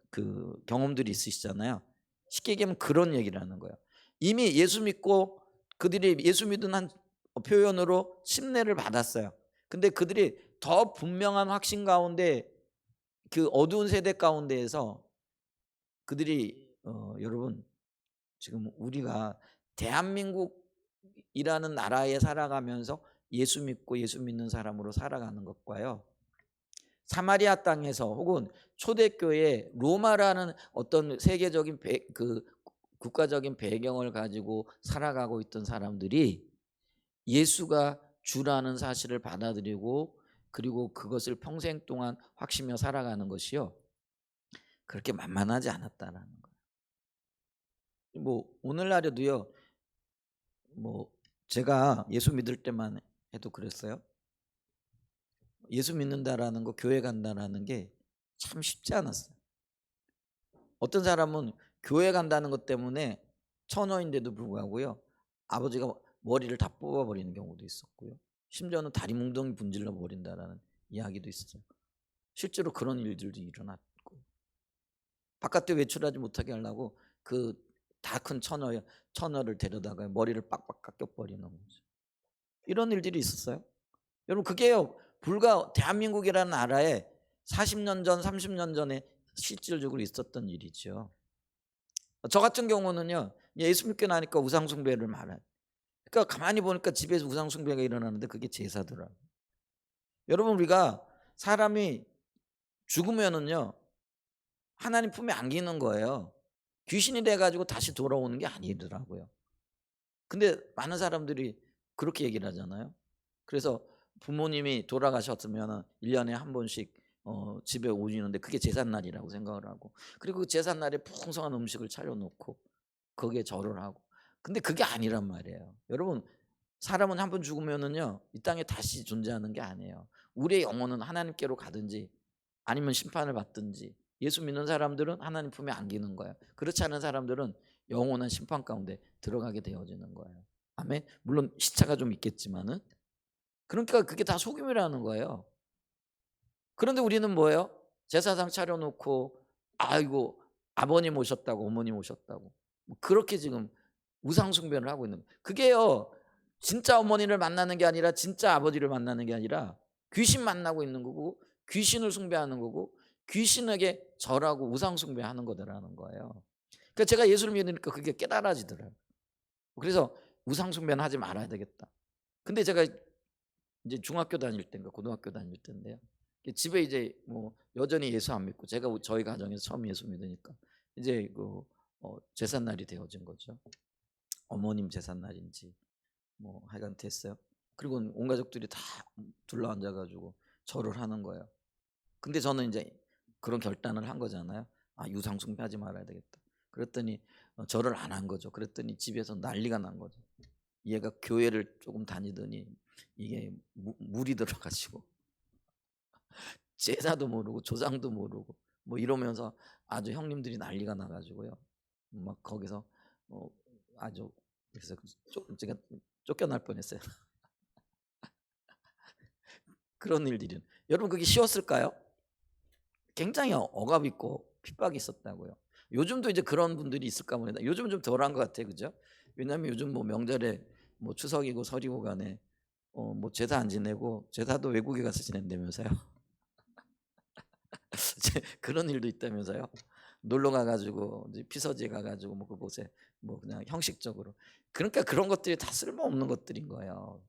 그 경험들이 있으시잖아요. 쉽게 얘기하면 그런 얘기를 하는 거예요. 이미 예수 믿고 그들이 예수 믿은 한 표현으로 침례를 받았어요. 근데 그들이 더 분명한 확신 가운데, 그 어두운 세대 가운데에서 그들이 여러분, 지금 우리가 대한민국이라는 나라에 살아가면서 예수 믿고 예수 믿는 사람으로 살아가는 것과요, 사마리아 땅에서 혹은 초대교회 로마라는 어떤 세계적인 그 국가적인 배경을 가지고 살아가고 있던 사람들이 예수가 주라는 사실을 받아들이고 그리고 그것을 평생 동안 확신하며 살아가는 것이요, 그렇게 만만하지 않았다라는 거예요. 뭐 오늘날에도요, 뭐 제가 예수 믿을 때만 해도 그랬어요. 예수 믿는다라는 거, 교회 간다라는 게 참 쉽지 않았어요. 어떤 사람은 교회 간다는 것 때문에 처녀인데도 불구하고요, 아버지가 머리를 다 뽑아버리는 경우도 있었고요, 심지어는 다리 뭉덩이 분질러 버린다라는 이야기도 있었어요. 실제로 그런 일들도 일어났고, 바깥에 외출하지 못하게 하려고 그 다 큰 처녀를 데려다가 머리를 빡빡 깎여버리는 거죠. 이런 일들이 있었어요. 여러분 그게요, 불과 대한민국이라는 나라에 40년 전 30년 전에 실질적으로 있었던 일이죠. 저 같은 경우는요, 예수 믿고 나니까 우상 숭배를 말아요. 그러니까 가만히 보니까 집에서 우상 숭배가 일어나는데 그게 제사더라고요. 여러분 우리가 사람이 죽으면은요, 하나님 품에 안기는 거예요. 귀신이 돼 가지고 다시 돌아오는 게 아니더라고요. 근데 많은 사람들이 그렇게 얘기를 하잖아요. 그래서 부모님이 돌아가셨으면 1년에 한 번씩 집에 오시는데 그게 제삿날이라고 생각을 하고, 그리고 그 제삿날에 풍성한 음식을 차려 놓고 거기에 절을 하고. 근데 그게 아니란 말이에요. 여러분, 사람은 한 번 죽으면은요, 이 땅에 다시 존재하는 게 아니에요. 우리의 영혼은 하나님께로 가든지 아니면 심판을 받든지, 예수 믿는 사람들은 하나님 품에 안기는 거예요. 그렇지 않은 사람들은 영원한 심판 가운데 들어가게 되어지는 거예요. 아멘. 물론 시차가 좀 있겠지만은, 그러니까 그게 다 속임이라는 거예요. 그런데 우리는 뭐예요? 제사상 차려놓고 아이고 아버님 오셨다고 어머님 오셨다고 뭐 그렇게 지금 우상 숭배를 하고 있는 거예요. 그게요, 진짜 어머니를 만나는 게 아니라 진짜 아버지를 만나는 게 아니라 귀신 만나고 있는 거고, 귀신을 숭배하는 거고, 귀신에게 절하고 우상 숭배하는 거더라는 거예요. 그러니까 제가 예수를 믿으니까 그게 깨달아지더라고요. 그래서 우상 숭배는 하지 말아야 되겠다. 근데 제가 이제 중학교 다닐 때인가 고등학교 다닐 때인데요, 집에 이제 뭐 여전히 예수 안 믿고, 제가 저희 가정에서 처음 예수 믿으니까 이제 그 제삿날이 되어진 거죠. 어머님 제삿날인지 뭐 하여간 됐어요. 그리고 온 가족들이 다 둘러앉아 가지고 절을 하는 거예요. 근데 저는 이제 그런 결단을 한 거잖아요. 유상 숭배하지 말아야 되겠다. 그랬더니 절을 안 한 거죠. 그랬더니 집에서 난리가 난 거죠. 얘가 교회를 조금 다니더니 이게 물이 들어 가지고 제사도 모르고 조상도 모르고 뭐 이러면서 아주 형님들이 난리가 나 가지고요, 막 거기서 아주, 그래서 제가 쫓겨날 뻔했어요. 그런 일들이, 여러분 그게 쉬웠을까요? 굉장히 억압 있고 핍박이 있었다고요. 요즘도 이제 그런 분들이 있을까 모르겠다. 요즘은 좀 덜한 것 같아요, 그죠? 왜냐하면 요즘 뭐 명절에 뭐 추석이고 설이고 간에 뭐 제사 안 지내고 제사도 외국에 가서 지낸다면서요. 그런 일도 있다면서요. 놀러 가가지고 이제 피서지 가가지고 뭐 그곳에 뭐 그냥 형식적으로. 그러니까 그런 것들이 다 쓸모없는 것들인 거예요.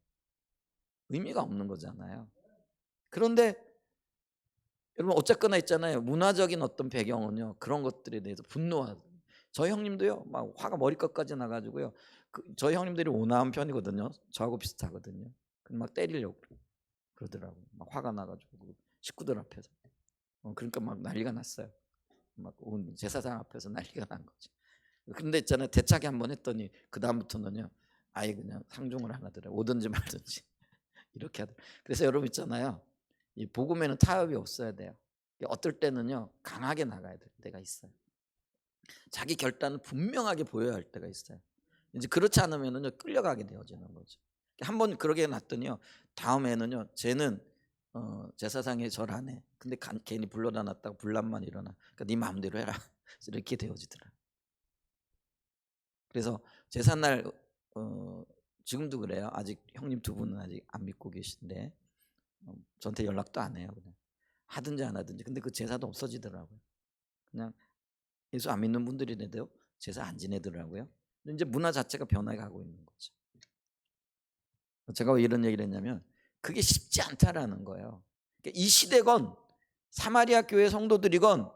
의미가 없는 거잖아요. 그런데 여러분 어쨌거나 있잖아요. 문화적인 어떤 배경은요. 그런 것들에 대해서 분노하고 저희 형님도요. 막 화가 머리끝까지 나가지고요. 저희 형님들이 온화한 편이거든요. 저하고 비슷하거든요. 막 때리려고 그러더라고요. 막 화가 나가지고 그 식구들 앞에서. 그러니까 막 난리가 났어요. 막 온 제사장 앞에서 난리가 난 거죠. 근데 있잖아요. 대차게 한번 했더니 그 다음부터는요. 아예 그냥 상종을 안 하더라고요. 오든지 말든지 이렇게 하더라고요. 그래서 여러분 있잖아요. 이 복음에는 타협이 없어야 돼요. 어떨 때는요. 강하게 나가야 될 때가 있어요. 자기 결단을 분명하게 보여야 할 때가 있어요. 이제 그렇지 않으면은요. 끌려가게 되어지는 거죠. 한번 그러게 놨더니요. 다음에는요. 쟤는 제사상에 절 안 해. 근데 괜히 불러다 놨다가 분란만 일어나. 그러니까 네 마음대로 해라. 이렇게 되어지더라. 그래서 제삿날 지금도 그래요. 아직 형님 두 분은 아직 안 믿고 계신데 저한테 연락도 안 해요. 그냥 하든지 안 하든지. 근데 그 제사도 없어지더라고요. 그냥 예수 안 믿는 분들이라도 제사 안 지내더라고요. 이제 문화 자체가 변해가고 있는 거죠. 제가 왜 이런 얘기를 했냐면 그게 쉽지 않다라는 거예요. 그러니까 이 시대건 사마리아 교회 성도들이건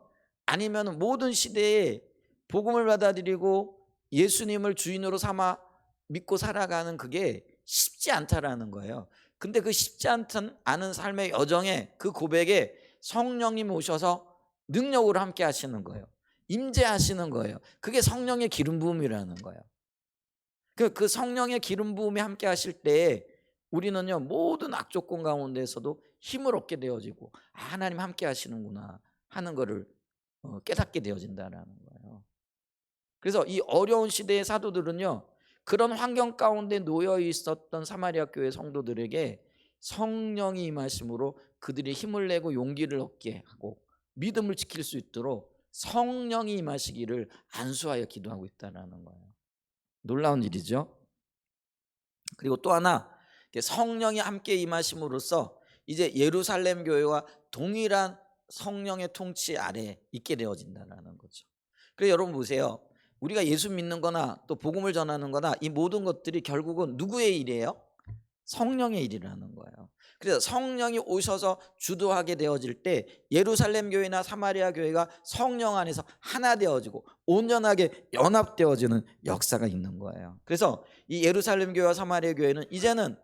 아니면 모든 시대에 복음을 받아들이고 예수님을 주인으로 삼아 믿고 살아가는 그게 쉽지 않다라는 거예요. 근데 그 쉽지 않은 삶의 여정에 그 고백에 성령님 오셔서 능력으로 함께 하시는 거예요. 임재하시는 거예요. 그게 성령의 기름 부음이라는 거예요. 그 성령의 기름 부음이 함께 하실 때 우리는요 모든 악조건 가운데에서도 힘을 얻게 되어지고 하나님 함께 하시는구나 하는 거를 깨닫게 되어진다라는 거예요. 그래서 이 어려운 시대의 사도들은요 그런 환경 가운데 놓여 있었던 사마리아 교회 성도들에게 성령이 임하심으로 그들이 힘을 내고 용기를 얻게 하고 믿음을 지킬 수 있도록 성령이 임하시기를 안수하여 기도하고 있다는 거예요. 놀라운 일이죠. 그리고 또 하나 성령이 함께 임하심으로써 이제 예루살렘 교회와 동일한 성령의 통치 아래 있게 되어진다는 거죠. 그래서 여러분 보세요. 우리가 예수 믿는 거나 또 복음을 전하는 거나 이 모든 것들이 결국은 누구의 일이에요? 성령의 일이라는 거예요. 그래서 성령이 오셔서 주도하게 되어질 때 예루살렘 교회나 사마리아 교회가 성령 안에서 하나 되어지고 온전하게 연합되어지는 역사가 있는 거예요. 그래서 이 예루살렘 교회와 사마리아 교회는 이제는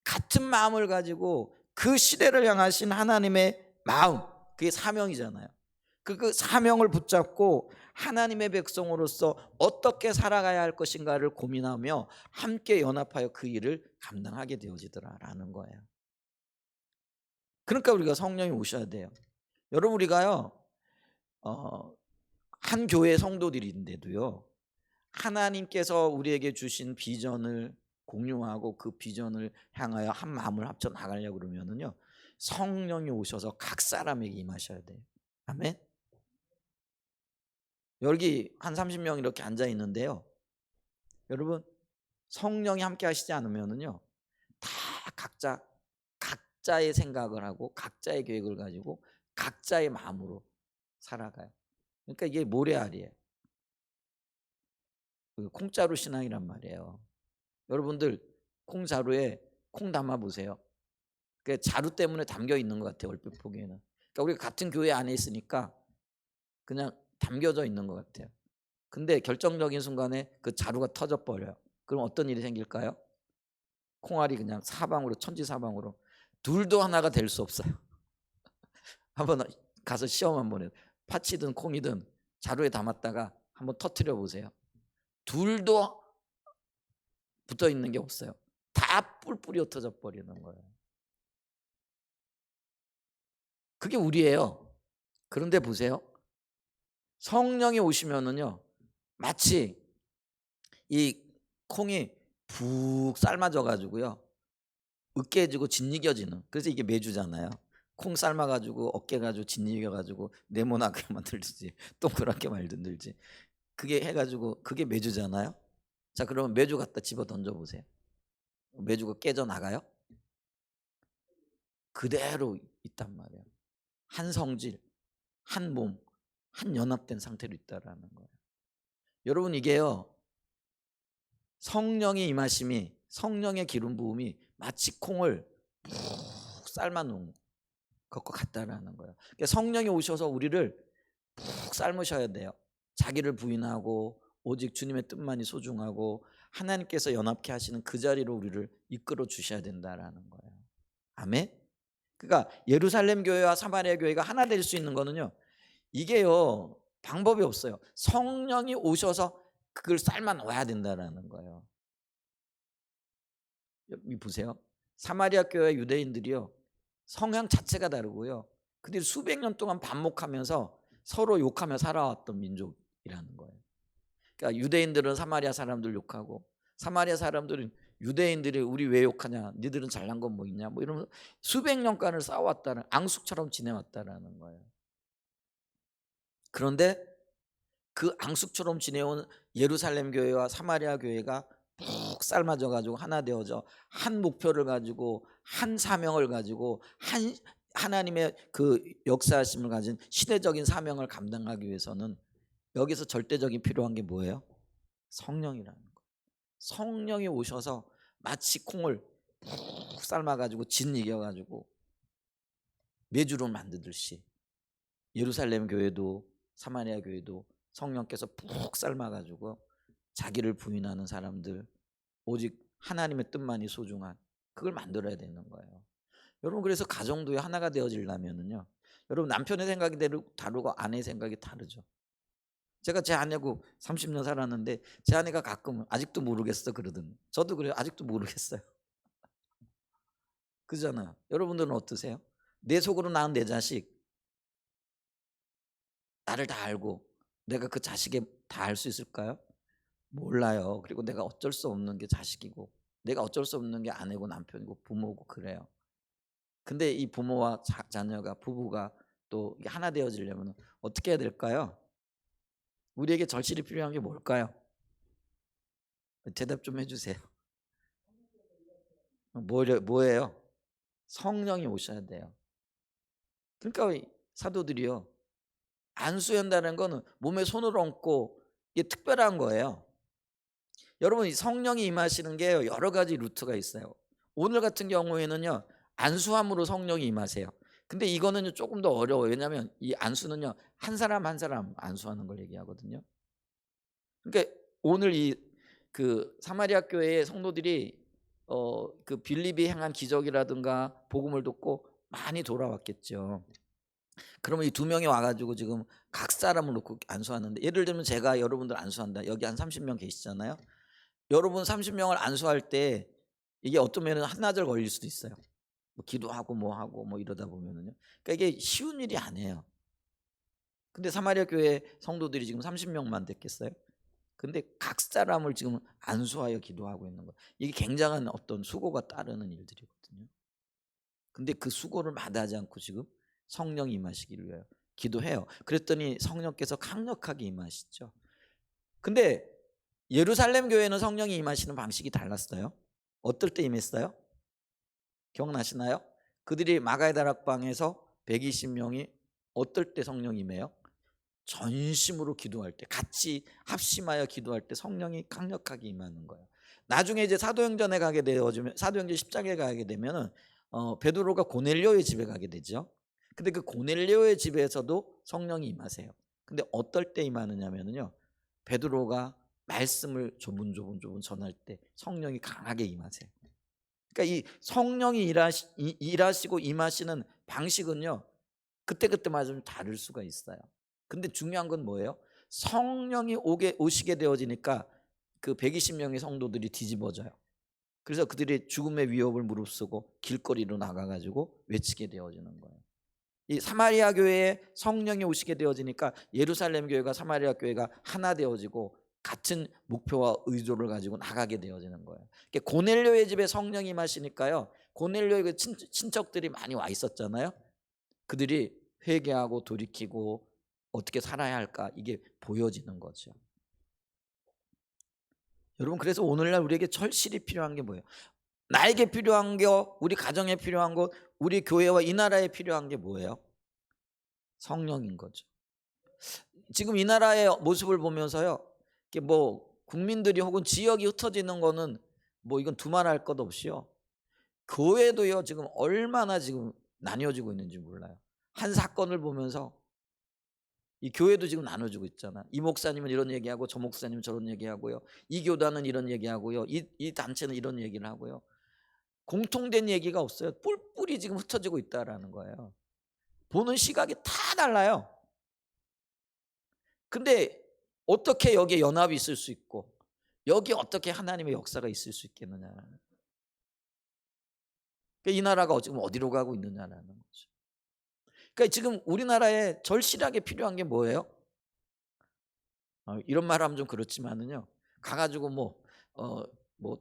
같은 마음을 가지고 그 시대를 향하신 하나님의 마음, 그게 사명이잖아요. 그 사명을 붙잡고 하나님의 백성으로서 어떻게 살아가야 할 것인가를 고민하며 함께 연합하여 그 일을 감당하게 되어지더라라는 거예요. 그러니까 우리가 성령이 오셔야 돼요. 여러분 우리가요 한 교회 성도들인데도요 하나님께서 우리에게 주신 비전을 공유하고 그 비전을 향하여 한 마음을 합쳐 나가려고 그러면은요 성령이 오셔서 각 사람에게 임하셔야 돼요. 아멘. 여기 한 30명 이렇게 앉아 있는데요. 여러분 성령이 함께 하시지 않으면은요 다 각자의 생각을 하고 각자의 계획을 가지고 각자의 마음으로 살아가요. 그러니까 이게 모래알이에요. 그 콩자루 신앙이란 말이에요. 여러분들 콩자루에 콩 담아 보세요. 그 자루 때문에 담겨 있는 것 같아요. 얼핏 보기에는. 그러니까 우리가 같은 교회 안에 있으니까 그냥 담겨져 있는 것 같아요. 근데 결정적인 순간에 그 자루가 터져 버려요. 그럼 어떤 일이 생길까요? 콩알이 그냥 사방으로 천지사방으로 둘도 하나가 될 수 없어요. 한번 가서 시험 한번 해요. 파치든 콩이든 자루에 담았다가 한번 터트려 보세요. 둘도 붙어 있는 게 없어요. 다 뿔뿔이 흩어져 버리는 거예요. 그게 우리예요. 그런데 보세요. 성령이 오시면은요. 마치 이 콩이 푹 삶아져 가지고요. 으깨지고 짓이겨지는. 그래서 이게 메주잖아요. 콩 삶아가지고 어깨 가지고 짓이겨가지고 네모나게 만들지 동그랗게 만들지 그게 해가지고 그게 메주잖아요. 자 그러면 메주 갖다 집어 던져보세요. 메주가 깨져 나가요? 그대로 있단 말이에요. 한 성질, 한 몸, 한 연합된 상태로 있다라는 거예요. 여러분 이게요 성령의 임하심이 성령의 기름 부음이 마치 콩을 푹 삶아 놓은 것과 같다라는 거예요. 그러니까 성령이 오셔서 우리를 푹 삶으셔야 돼요. 자기를 부인하고 오직 주님의 뜻만이 소중하고 하나님께서 연합케 하시는 그 자리로 우리를 이끌어 주셔야 된다라는 거예요. 아멘. 그러니까 예루살렘 교회와 사마리아 교회가 하나 될 수 있는 거는요. 이게요. 방법이 없어요. 성령이 오셔서 그걸 삶아 놓아야 된다라는 거예요. 여기 보세요. 사마리아 교회 유대인들이요. 성향 자체가 다르고요. 그들이 수백 년 동안 반목하면서 서로 욕하며 살아왔던 민족이라는 거예요. 그러니까 유대인들은 사마리아 사람들 욕하고 사마리아 사람들은 유대인들이 우리 왜 욕하냐? 니들은 잘난 건 뭐 있냐? 뭐 이러면서 수백 년간을 싸웠다는 앙숙처럼 지내왔다라는 거예요. 그런데 그 앙숙처럼 지내온 예루살렘 교회와 사마리아 교회가 푹 삶아져 가지고 하나 되어져 한 목표를 가지고 한 사명을 가지고 한 하나님의 그 역사하심을 가진 시대적인 사명을 감당하기 위해서는 여기서 절대적인 필요한 게 뭐예요? 성령이라는 거예요. 성령이 오셔서 마치 콩을 푹 삶아 가지고 진 이겨 가지고 메주로 만드듯이 예루살렘 교회도 사마리아 교회도 성령께서 푹 삶아 가지고 자기를 부인하는 사람들 오직 하나님의 뜻만이 소중한 그걸 만들어야 되는 거예요. 여러분 그래서 가정도 하나가 되어지려면은요. 여러분 남편의 생각이 다르고 아내의 생각이 다르죠. 제가 제 아내하고 30년 살았는데 제 아내가 가끔 아직도 모르겠어 그러든 저도 그래요. 아직도 모르겠어요. 그잖아요. 여러분들은 어떠세요? 내 속으로 낳은 내 자식 나를 다 알고 내가 그 자식에 다 알 수 있을까요? 몰라요. 그리고 내가 어쩔 수 없는 게 자식이고 내가 어쩔 수 없는 게 아내고 남편이고 부모고 그래요. 근데 이 부모와 자녀가 부부가 또 하나 되어지려면 어떻게 해야 될까요? 우리에게 절실히 필요한 게 뭘까요? 대답 좀 해주세요. 뭐예요? 성령이 오셔야 돼요. 그러니까 사도들이요. 안수한다는 거는 몸에 손을 얹고 이게 특별한 거예요. 여러분 이 성령이 임하시는 게 여러 가지 루트가 있어요. 오늘 같은 경우에는요. 안수함으로 성령이 임하세요. 근데 이거는 조금 더 어려워요. 왜냐하면 이 안수는요. 한 사람 한 사람 안수하는 걸 얘기하거든요. 그러니까 오늘 이 그 사마리아 교회의 성도들이 그 빌립이 행한 기적이라든가 복음을 듣고 많이 돌아왔겠죠. 그러면 이 두 명이 와가지고 지금 각 사람을 놓고 안수하는데 예를 들면 제가 여러분들 안수한다. 여기 한 30명 계시잖아요. 여러분 30명을 안수할 때 이게 어떤 면은 한나절 걸릴 수도 있어요. 뭐 기도하고 뭐 하고 뭐 이러다 보면은요. 그러니까 이게 쉬운 일이 아니에요. 근데 사마리아 교회 성도들이 지금 30명만 됐겠어요? 근데 각 사람을 지금 안수하여 기도하고 있는 거예요. 이게 굉장한 어떤 수고가 따르는 일들이거든요. 근데 그 수고를 마다하지 않고 지금 성령이 임하시기를 위하여 기도해요. 그랬더니 성령께서 강력하게 임하시죠. 근데 예루살렘 교회는 성령이 임하시는 방식이 달랐어요. 어떨 때 임했어요? 기억나시나요? 그들이 마가의 다락방에서 120명이 어떨 때 성령이 임해요? 전심으로 기도할 때 같이 합심하여 기도할 때 성령이 강력하게 임하는 거예요. 나중에 이제 사도행전에 가게 되어지면 사도행전 10장에 가게 되면은 베드로가 고넬료의 집에 가게 되죠. 근데 그 고넬료의 집에서도 성령이 임하세요. 근데 어떨 때 임하느냐면요. 베드로가 말씀을 조분조분 전할 때 성령이 강하게 임하세요. 그러니까 이 성령이 일하시고 임하시는 방식은요. 그때마다 좀 다를 수가 있어요. 근데 중요한 건 뭐예요? 성령이 오시게 되어지니까 그 120명의 성도들이 뒤집어져요. 그래서 그들이 죽음의 위협을 무릅쓰고 길거리로 나가가지고 외치게 되어지는 거예요. 이 사마리아 교회에 성령이 오시게 되어지니까 예루살렘 교회가 사마리아 교회가 하나 되어지고 같은 목표와 의도를 가지고 나가게 되어지는 거예요. 고넬료의 집에 성령이 임하시니까요. 고넬료의 그 친척들이 많이 와 있었잖아요. 그들이 회개하고 돌이키고 어떻게 살아야 할까 이게 보여지는 거죠. 여러분 그래서 오늘날 우리에게 절실히 필요한 게 뭐예요? 나에게 필요한 거, 우리 가정에 필요한 것, 우리 교회와 이 나라에 필요한 게 뭐예요? 성령인 거죠. 지금 이 나라의 모습을 보면서요. 이게 뭐 국민들이 혹은 지역이 흩어지는 거는 뭐 이건 두말할 것 없이요. 교회도요. 지금 얼마나 지금 나뉘어지고 있는지 몰라요. 한 사건을 보면서 이 교회도 지금 나눠지고 있잖아. 이 목사님은 이런 얘기하고 저 목사님은 저런 얘기하고요. 이 교단은 이런 얘기하고요. 이 단체는 이런 얘기를 하고요. 공통된 얘기가 없어요. 뿔뿔이 지금 흩어지고 있다라는 거예요. 보는 시각이 다 달라요. 근데 어떻게 여기에 연합이 있을 수 있고 여기 어떻게 하나님의 역사가 있을 수 있겠느냐라는 거예요. 그러니까 이 나라가 지금 어디로 가고 있느냐라는 거죠. 그러니까 지금 우리나라에 절실하게 필요한 게 뭐예요? 이런 말하면 좀 그렇지만은요. 가가지고 뭐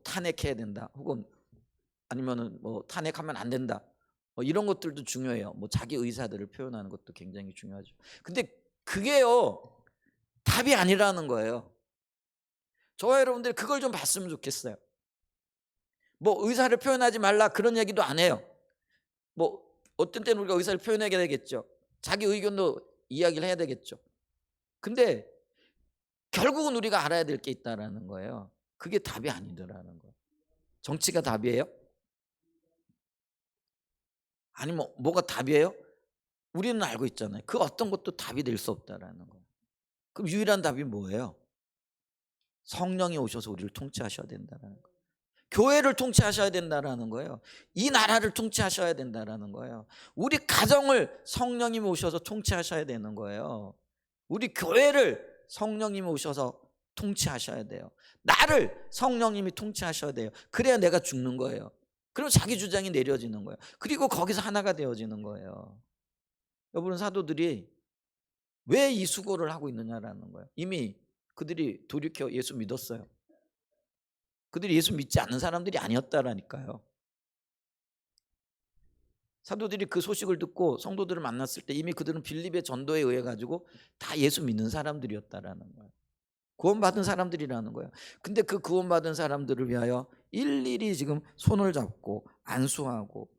탄핵해야 된다. 혹은 아니면은 뭐 탄핵하면 안 된다. 이런 것들도 중요해요. 뭐 자기 의사들을 표현하는 것도 굉장히 중요하죠. 근데 그게요 답이 아니라는 거예요. 저와 여러분들이 그걸 좀 봤으면 좋겠어요. 뭐 의사를 표현하지 말라 그런 얘기도 안 해요. 뭐 어떤 때는 우리가 의사를 표현해야 되겠죠. 자기 의견도 이야기를 해야 되겠죠. 근데 결국은 우리가 알아야 될 게 있다라는 거예요. 그게 답이 아니더라는 거예요. 정치가 답이에요? 아니면 뭐가 답이에요? 우리는 알고 있잖아요. 그 어떤 것도 답이 될 수 없다라는 거예요. 그럼 유일한 답이 뭐예요? 성령이 오셔서 우리를 통치하셔야 된다라는 거예요. 교회를 통치하셔야 된다라는 거예요. 이 나라를 통치하셔야 된다라는 거예요. 우리 가정을 성령님이 오셔서 통치하셔야 되는 거예요. 우리 교회를 성령님이 오셔서 통치하셔야 돼요. 나를 성령님이 통치하셔야 돼요. 그래야 내가 죽는 거예요. 그럼 자기 주장이 내려지는 거예요. 그리고 거기서 하나가 되어지는 거예요. 여러분 사도들이 왜 이 수고를 하고 있느냐라는 거예요. 이미 그들이 돌이켜 예수 믿었어요. 그들이 예수 믿지 않는 사람들이 아니었다라니까요. 사도들이 그 소식을 듣고 성도들을 만났을 때 이미 그들은 빌립의 전도에 의해 가지고 다 예수 믿는 사람들이었다라는 거예요. 구원받은 사람들이라는 거예요. 근데 그 구원받은 사람들을 위하여 일일이 지금 손을 잡고 안수하고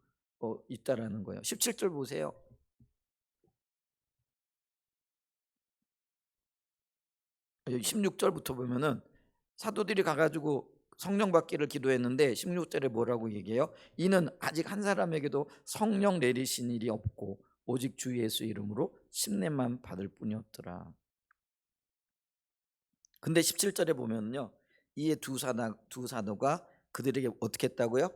있다라는 거예요. 17절 보세요. 16절부터 보면은 사도들이 가가지고 성령 받기를 기도했는데 16절에 뭐라고 얘기해요? 이는 아직 한 사람에게도 성령 내리신 일이 없고 오직 주 예수 이름으로 침례만 받을 뿐이었더라. 근데 17절에 보면요, 이에 두 사도가 그들에게 어떻게 했다고요?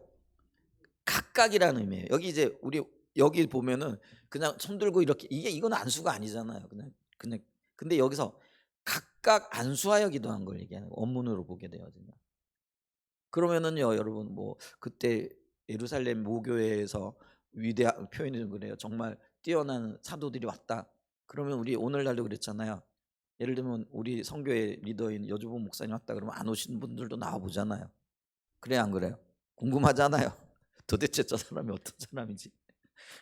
각각이라는 의미예요. 여기 이제 우리 여기 보면은 그냥 손 들고 이렇게 이건 안수가 아니잖아요. 그냥 근데 여기서 각각 안수하여 기도한 걸 얘기하는 거예요. 원문으로 보게 되어지면. 그러면은요, 여러분 뭐 그때 예루살렘 모교회에서 위대한 표현은 그래요. 정말 뛰어난 사도들이 왔다. 그러면 우리 오늘날도 그랬잖아요. 예를 들면 우리 선교회 리더인 여주보 목사님 왔다 그러면 안 오시는 분들도 나와 보잖아요. 그래요, 안 그래요? 궁금하잖아요. 도대체 저 사람이 어떤 사람인지.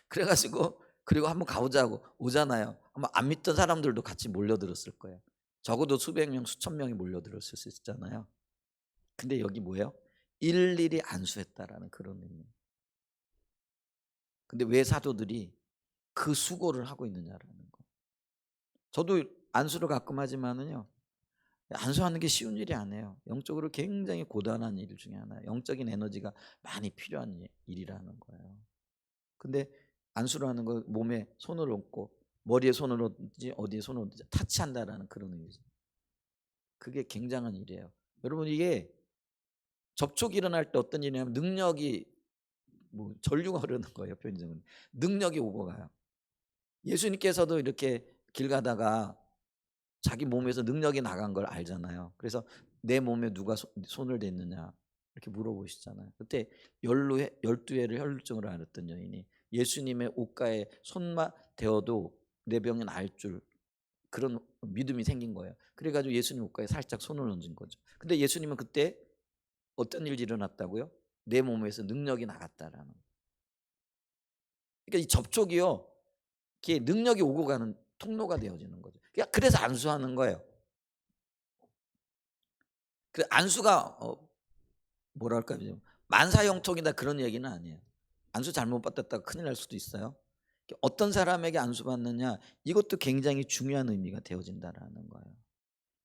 그래가지고 그리고 한번 가보자고 오잖아요. 아마 안 믿던 사람들도 같이 몰려들었을 거예요. 적어도 수백 명, 수천 명이 몰려들었을 수 있잖아요. 근데 여기 뭐예요? 일일이 안수했다라는 그런 의미. 근데 왜 사도들이 그 수고를 하고 있느냐라는 거. 저도 안수를 가끔 하지만은요. 안수하는 게 쉬운 일이 아니에요. 영적으로 굉장히 고단한 일 중에 하나예요. 영적인 에너지가 많이 필요한 일이라는 거예요. 근데 안수를 하는 거 몸에 손을 얹고 머리에 손을 얹든지 어디에 손을 얹든지 타치한다라는 그런 의미죠. 그게 굉장한 일이에요. 여러분 이게 접촉이 일어날 때 어떤 일이냐면 능력이 뭐 전류가 흐르는 거예요. 편의점은 능력이 오고 가요. 예수님께서도 이렇게 길 가다가 자기 몸에서 능력이 나간 걸 알잖아요. 그래서 내 몸에 누가 손을 댔느냐 이렇게 물어보시잖아요. 그때 12회를 혈루증으로 앓았던 여인이 예수님의 옷가에 손만 대어도 내 병이 나을 줄 그런 믿음이 생긴 거예요. 그래가지고 예수님 옷가에 살짝 손을 얹은 거죠. 근데 예수님은 그때 어떤 일이 일어났다고요? 내 몸에서 능력이 나갔다라는. 그러니까 이 접촉이요. 그게 능력이 오고 가는 통로가 되어지는 거죠. 그래서 안수하는 거예요. 그 안수가 뭐랄까 좀 만사형통이다 그런 얘기는 아니에요. 안수 잘못 받았다가 큰일 날 수도 있어요. 어떤 사람에게 안수 받느냐 이것도 굉장히 중요한 의미가 되어진다라는 거예요.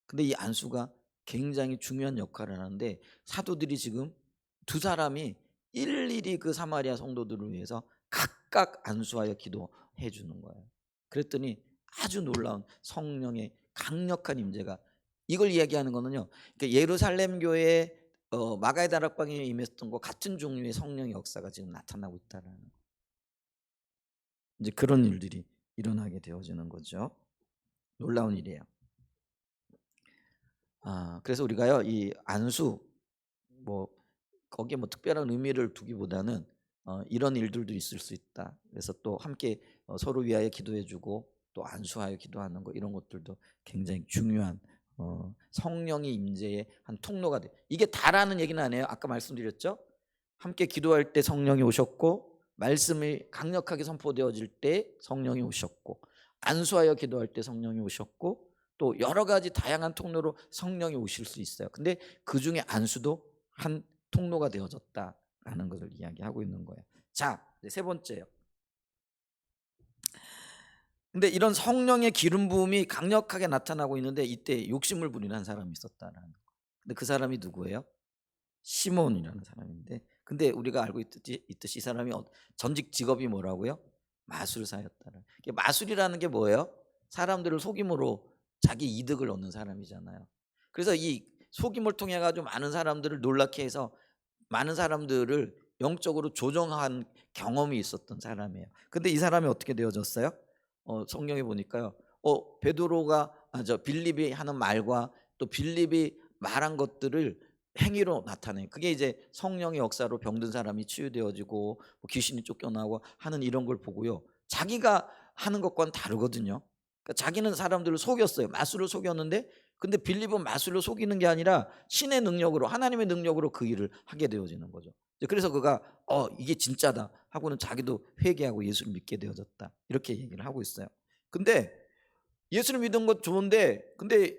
근데 이 안수가 굉장히 중요한 역할을 하는데 사도들이 지금 두 사람이 일일이 그 사마리아 성도들을 위해서 각각 안수하여 기도해 주는 거예요. 그랬더니 아주 놀라운 성령의 강력한 임재가 이걸 이야기하는 거는요. 그러니까 예루살렘 교회에 마가의 다락방에 임했던 것 같은 종류의 성령의 역사가 지금 나타나고 있다라는 이제 그런 일들이 일어나게 되어지는 거죠. 놀라운 일이에요. 그래서 우리가요 이 안수 뭐 거기에 뭐 특별한 의미를 두기보다는 이런 일들도 있을 수 있다. 그래서 또 함께 서로 위하여 기도해주고 또 안수하여 기도하는 거 이런 것들도 굉장히 중요한 성령의 임재의 한 통로가 돼. 이게 다라는 얘기는 아니에요. 아까 말씀드렸죠. 함께 기도할 때 성령이 오셨고 말씀이 강력하게 선포되어질 때 성령이 오셨고 안수하여 기도할 때 성령이 오셨고 또 여러 가지 다양한 통로로 성령이 오실 수 있어요. 근데 그 중에 안수도 한 통로가 되어졌다라는 것을 이야기하고 있는 거예요. 자, 세 번째요. 근데 이런 성령의 기름 부음이 강력하게 나타나고 있는데 이때 욕심을 부리는 한 사람이 있었다라는 거. 근데 그 사람이 누구예요? 시몬이라는 사람인데 근데 우리가 알고 있듯이 이 사람이 전직 직업이 뭐라고요? 마술사였다는. 마술이라는 게 뭐예요? 사람들을 속임으로 자기 이득을 얻는 사람이잖아요. 그래서 이 속임을 통해 가지고 많은 사람들을 놀라게 해서 많은 사람들을 영적으로 조종한 경험이 있었던 사람이에요. 근데 이 사람이 어떻게 되어졌어요? 성경에 보니까요. 베드로가 저 빌립이 하는 말과 또 빌립이 말한 것들을 행위로 나타내요. 그게 이제 성령의 역사로 병든 사람이 치유되어지고 뭐 귀신이 쫓겨나고 하는 이런 걸 보고요. 자기가 하는 것과는 다르거든요. 그러니까 자기는 사람들을 속였어요. 마술을 속였는데 근데 빌립은 마술로 속이는 게 아니라 신의 능력으로 하나님의 능력으로 그 일을 하게 되어지는 거죠. 그래서 그가 이게 진짜다 하고는 자기도 회개하고 예수를 믿게 되어졌다. 이렇게 얘기를 하고 있어요. 근데 예수를 믿은 것 좋은데 근데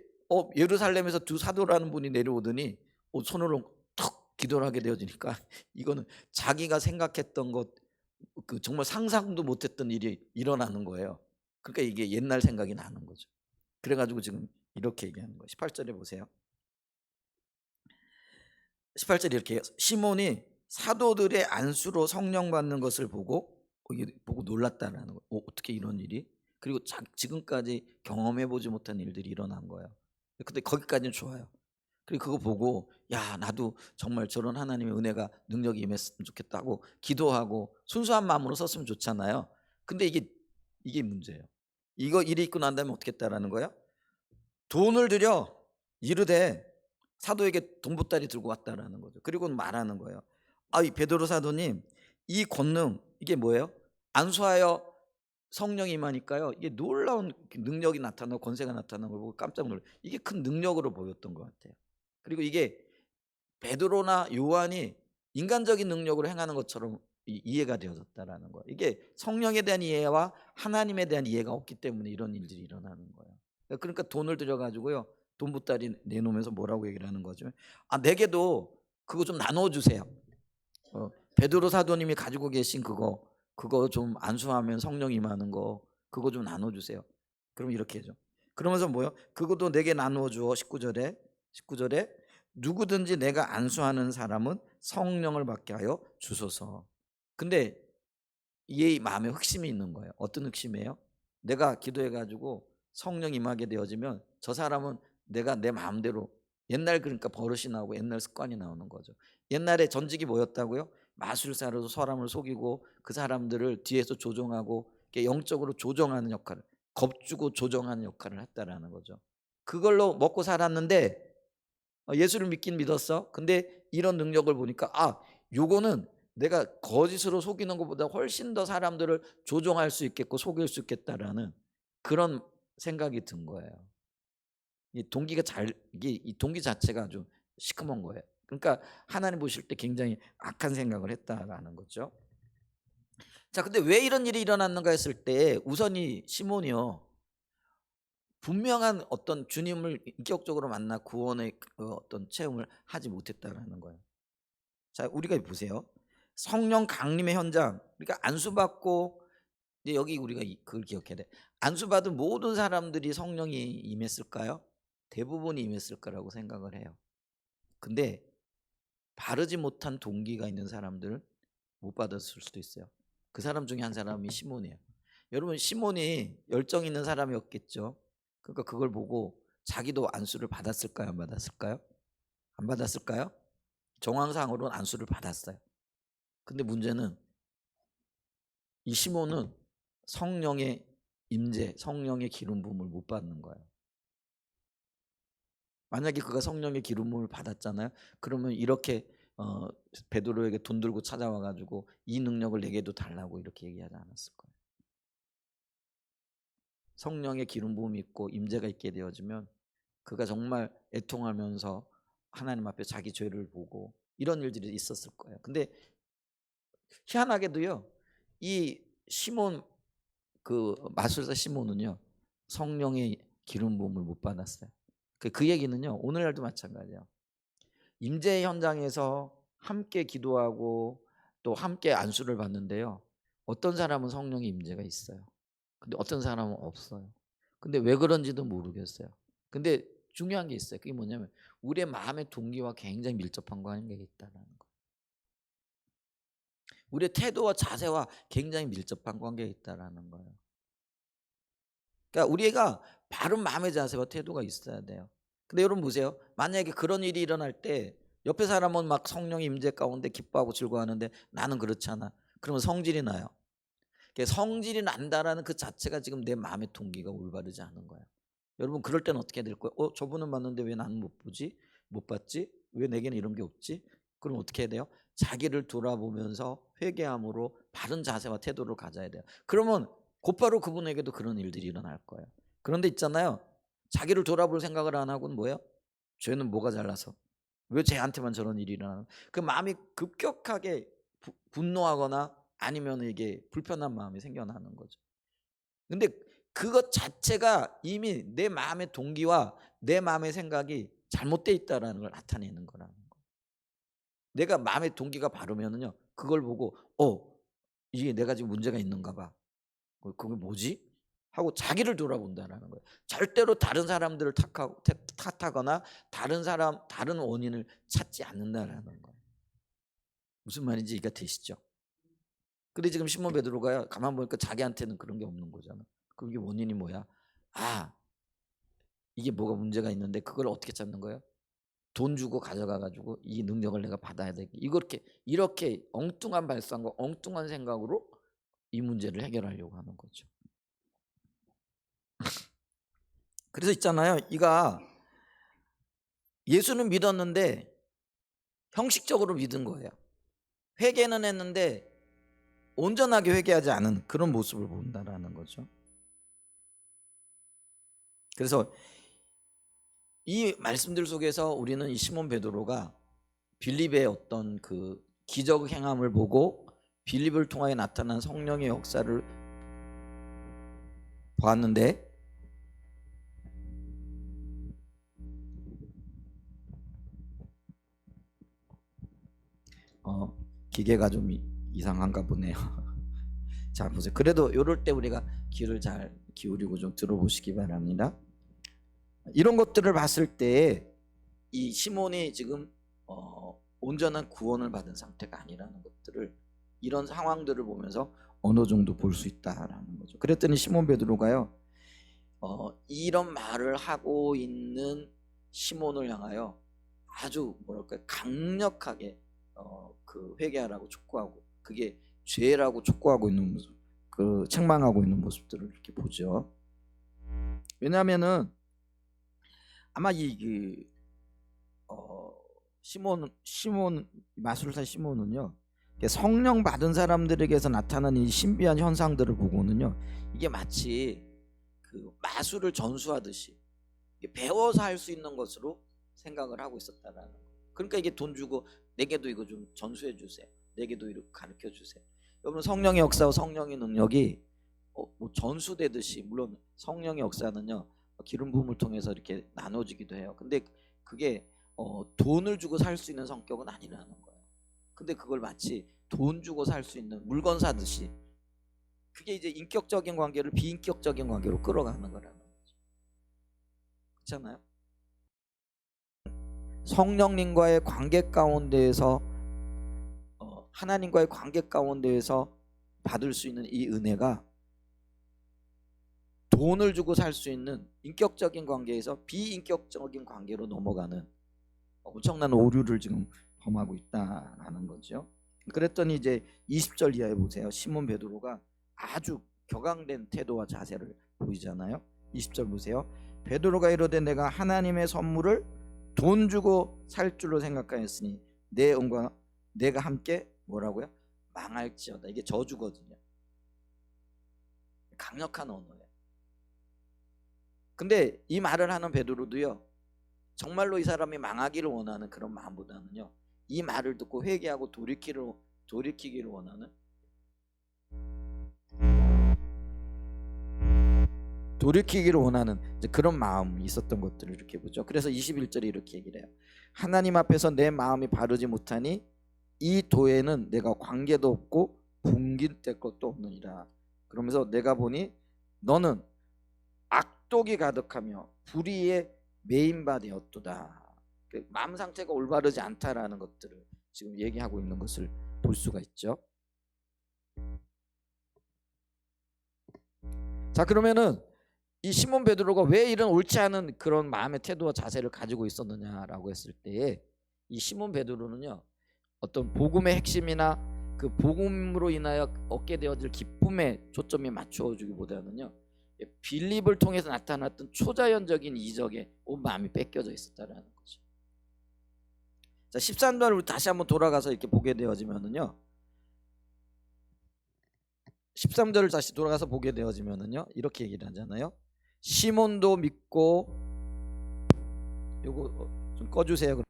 예루살렘에서 두 사도라는 분이 내려오더니 손으로 턱 기도를 하게 되어지니까 이거는 자기가 생각했던 것 그 정말 상상도 못했던 일이 일어나는 거예요. 그러니까 이게 옛날 생각이 나는 거죠. 그래가지고 지금 이렇게 얘기하는 거예요. 18절에 보세요. 18절에 이렇게 해요. 시몬이 사도들의 안수로 성령 받는 것을 보고 이게 보고 놀랐다라는 거예요. 어떻게 이런 일이? 그리고 지금까지 경험해 보지 못한 일들이 일어난 거예요. 근데 거기까지는 좋아요. 그리고 그거 보고 야 나도 정말 저런 하나님의 은혜가 능력이 임했으면 좋겠다고 기도하고 순수한 마음으로 썼으면 좋잖아요. 근데 이게 문제예요. 이거 일이 있고 난 다음에 어떻게 했다라는 거예요? 돈을 들여 이르되 사도에게 돈보따리 들고 왔다라는 거죠. 그리고 말하는 거예요. 이 베드로 사도님 이 권능 이게 뭐예요? 안수하여 성령이 임하니까요. 이게 놀라운 능력이 나타나고 권세가 나타나는 걸 보고 깜짝 놀라요. 이게 큰 능력으로 보였던 것 같아요. 그리고 이게 베드로나 요한이 인간적인 능력으로 행하는 것처럼 이해가 되어졌다라는 거예요. 이게 성령에 대한 이해와 하나님에 대한 이해가 없기 때문에 이런 일들이 일어나는 거예요. 그러니까 돈을 들여 가지고요. 돈 보따리 내놓으면서 뭐라고 얘기를 하는 거죠? 내게도 그거 좀 나눠 주세요. 베드로 사도님이 가지고 계신 그거 좀 안수하면 성령 임하는 거 그거 좀 나눠 주세요. 그럼 이렇게 해줘. 그러면서 뭐요? 그것도 내게 나누어 주어 19절에 누구든지 내가 안수하는 사람은 성령을 받게 하여 주소서. 근데 이 마음에 흑심이 있는 거예요. 어떤 흑심이에요? 내가 기도해 가지고 성령 임하게 되어지면 저 사람은 내가 내 마음대로 옛날 그러니까 버릇이 나오고 옛날 습관이 나오는 거죠. 옛날에 전직이 뭐였다고요? 마술사로 사람을 속이고 그 사람들을 뒤에서 조종하고 영적으로 조종하는 역할을 겁주고 조종하는 역할을 했다라는 거죠. 그걸로 먹고 살았는데 예수를 믿긴 믿었어. 근데 이런 능력을 보니까 요거는 내가 거짓으로 속이는 것보다 훨씬 더 사람들을 조종할 수 있겠고 속일 수 있겠다라는 그런 생각이 든 거예요. 이게 이 동기 자체가 아주 시커먼 거예요. 그러니까 하나님 보실 때 굉장히 악한 생각을 했다라는 거죠. 자, 근데 왜 이런 일이 일어났는가 했을 때 우선이 시몬이요, 분명한 어떤 주님을 인격적으로 만나 구원의 그 어떤 체험을 하지 못했다라는 거예요. 자, 우리가 보세요. 성령 강림의 현장, 그러니까 안수받고, 이제 여기 우리가 그걸 기억해야 돼. 안수받은 모든 사람들이 성령이 임했을까요? 대부분이 임했을 거라고 생각을 해요. 근데 바르지 못한 동기가 있는 사람들은 못 받았을 수도 있어요. 그 사람 중에 한 사람이 시몬이에요. 여러분, 시몬이 열정 있는 사람이었겠죠. 그러니까 그걸 보고 자기도 안수를 받았을까요? 안 받았을까요? 안 받았을까요? 정황상으로는 안수를 받았어요. 근데 문제는 이 시몬은 성령의 임재, 성령의 기름 부음을 못 받는 거예요. 만약에 그가 성령의 기름 부음을 받았잖아요. 그러면 이렇게 베드로에게 돈 들고 찾아와 가지고 이 능력을 내게도 달라고 이렇게 얘기하지 않았을 거예요. 성령의 기름 부음이 있고 임재가 있게 되어지면 그가 정말 애통하면서 하나님 앞에 자기 죄를 보고 이런 일들이 있었을 거예요. 근데 희한하게도요, 이 시몬, 그 마술사 시몬은요, 성령의 기름 부음을 못 받았어요. 그 얘기는요, 오늘날도 마찬가지예요. 임재 현장에서 함께 기도하고 또 함께 안수를 받는데요, 어떤 사람은 성령의 임재가 있어요. 근데 어떤 사람은 없어요. 근데 왜 그런지도 모르겠어요. 근데 중요한 게 있어요. 그게 뭐냐면 우리의 마음의 동기와 굉장히 밀접한 관계가 있다는 거. 우리의 태도와 자세와 굉장히 밀접한 관계가 있다는 거예요. 그러니까 우리가 바른 마음의 자세와 태도가 있어야 돼요. 근데 여러분 보세요. 만약에 그런 일이 일어날 때 옆에 사람은 막 성령의 임재 가운데 기뻐하고 즐거워하는데 나는 그렇지 않아. 그러면 성질이 나요. 성질이 난다라는 그 자체가 지금 내 마음의 동기가 올바르지 않은 거예요. 여러분, 그럴 때는 어떻게 될 거예요? 저분은 봤는데 왜 나는 못 보지? 못 봤지? 왜 내게는 이런 게 없지? 그럼 어떻게 해야 돼요? 자기를 돌아보면서 회개함으로 바른 자세와 태도를 가져야 돼요. 그러면 곧바로 그분에게도 그런 일들이 일어날 거예요. 그런데 있잖아요, 자기를 돌아볼 생각을 안 하고는 뭐예요? 쟤는 뭐가 잘나서 왜 쟤한테만 저런 일이 일어나는, 그 마음이 급격하게 분노하거나 아니면 이게 불편한 마음이 생겨나는 거죠. 근데 그것 자체가 이미 내 마음의 동기와 내 마음의 생각이 잘못돼 있다라는 걸 나타내는 거라는 거예요. 내가 마음의 동기가 바르면은요, 그걸 보고 이게 내가 지금 문제가 있는가 봐. 그게 뭐지? 하고 자기를 돌아본다라는 거예요. 절대로 다른 사람들을 탓하거나 다른 원인을 찾지 않는다라는 거예요. 무슨 말인지 이해가 되시죠? 근데 지금 시몬 베드로가 가만 보니까 자기한테는 그런 게 없는 거잖아. 그럼 이게 원인이 뭐야? 이게 뭐가 문제가 있는데 그걸 어떻게 찾는 거예요? 돈 주고 가져가 가지고 이 능력을 내가 받아야 돼. 이렇게 엉뚱한 발상과 엉뚱한 생각으로 이 문제를 해결하려고 하는 거죠. 그래서 있잖아요, 이가 예수는 믿었는데 형식적으로 믿은 거예요. 회개는 했는데 온전하게 회개하지 않은 그런 모습을 본다라는 거죠. 그래서 이 말씀들 속에서 우리는 이 시몬 베드로가 빌립의 어떤 그 기적 행함을 보고 빌립을 통하여 나타난 성령의 역사를 보았는데, 기계가 좀 이상한가 보네요. 자, 보세요. 그래도 이럴 때 우리가 귀를 잘 기울이고 좀 들어보시기 바랍니다. 이런 것들을 봤을 때 이 시몬이 지금 온전한 구원을 받은 상태가 아니라는 것들을, 이런 상황들을 보면서 어느 정도 볼 수 있다라는 거죠. 그랬더니 시몬 베드로가요, 이런 말을 하고 있는 시몬을 향하여 아주 뭐랄까 강력하게 그 회개하라고 촉구하고, 그게 죄라고 촉구하고 있는 모습, 그 책망하고 있는 모습들을 이렇게 보죠. 왜냐하면은 아마 시몬 마술사 시몬은요, 성령 받은 사람들에게서 나타나는 이 신비한 현상들을 보고는요, 이게 마치 그 마술을 전수하듯이 배워서 할 수 있는 것으로 생각을 하고 있었다라는 거예요. 그러니까 이게 돈 주고 내게도 이거 좀 전수해 주세요, 내게도 이렇게 가르쳐 주세요, 여러분 성령의 역사와 성령의 능력이 뭐 전수되듯이, 물론 성령의 역사는요 기름 부음을 통해서 이렇게 나눠지기도 해요. 근데 그게 돈을 주고 살 수 있는 성격은 아니라는 거예요. 근데 그걸 마치 돈 주고 살 수 있는 물건 사듯이, 그게 이제 인격적인 관계를 비인격적인 관계로 끌어가는 거라는 거죠. 그렇잖아요. 성령님과의 관계 가운데에서 하나님과의 관계 가운데에서 받을 수 있는 이 은혜가 돈을 주고 살 수 있는 인격적인 관계에서 비인격적인 관계로 넘어가는 엄청난 오류를 지금 범하고 있다라는 거죠. 그랬더니 이제 20절 이하에 보세요. 시몬 베드로가 아주 격앙된 태도와 자세를 보이잖아요. 20절 보세요. 베드로가 이르되 내가 하나님의 선물을 돈 주고 살 줄로 생각하였으니 내 은과 내가 함께 뭐라고요? 망할지어다. 이게 저주거든요. 강력한 언어예요. 근데 이 말을 하는 베드로도요 정말로 이 사람이 망하기를 원하는 그런 마음보다는요 이 말을 듣고 회개하고 돌이키기를 원하는, 그런 마음이 있었던 것들을 이렇게 보죠. 그래서 21절에 이렇게 얘기를 해요. 하나님 앞에서 내 마음이 바르지 못하니 이 도에는 내가 관계도 없고 분깃될 것도 없느니라. 그러면서 내가 보니 너는 악독이 가득하며 불의에 매인 바 되었도다. 마음 상태가 올바르지 않다라는 것들을 지금 얘기하고 있는 것을 볼 수가 있죠. 자, 그러면은 이 시몬 베드로가 왜 이런 옳지 않은 그런 마음의 태도와 자세를 가지고 있었느냐라고 했을 때에, 이 시몬 베드로는요 어떤 복음의 핵심이나 그 복음으로 인하여 얻게 되어질 기쁨에 초점이 맞춰주기보다는요 빌립을 통해서 나타났던 초자연적인 이적에 온 마음이 뺏겨져 있었다라는 거죠. 자, 13절을 다시 한번 돌아가서 이렇게 보게 되어지면은요 13절을 다시 돌아가서 보게 되어지면은요 이렇게 얘기를 하잖아요. 시몬도 믿고, 요거 좀 꺼주세요.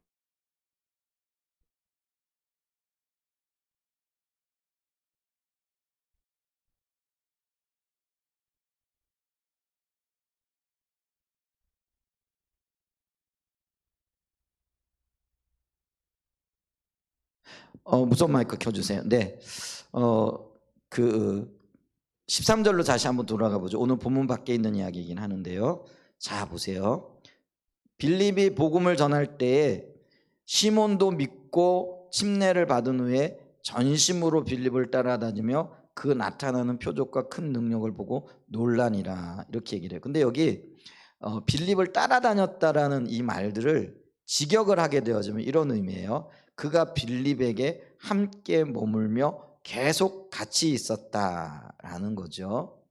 무선 마이크 켜주세요. 네, 그 13절로 다시 한번 돌아가 보죠. 오늘 본문 밖에 있는 이야기이긴 하는데요. 자, 보세요. 빌립이 복음을 전할 때에 시몬도 믿고 침례를 받은 후에 전심으로 빌립을 따라다니며 그 나타나는 표적과 큰 능력을 보고 놀라니라, 이렇게 얘기를 해요. 근데 여기 빌립을 따라다녔다라는 이 말들을 직역을 하게 되어지면 이런 의미예요. 그가 빌립에게 함께 머물며 계속 같이 있었다라는 거죠.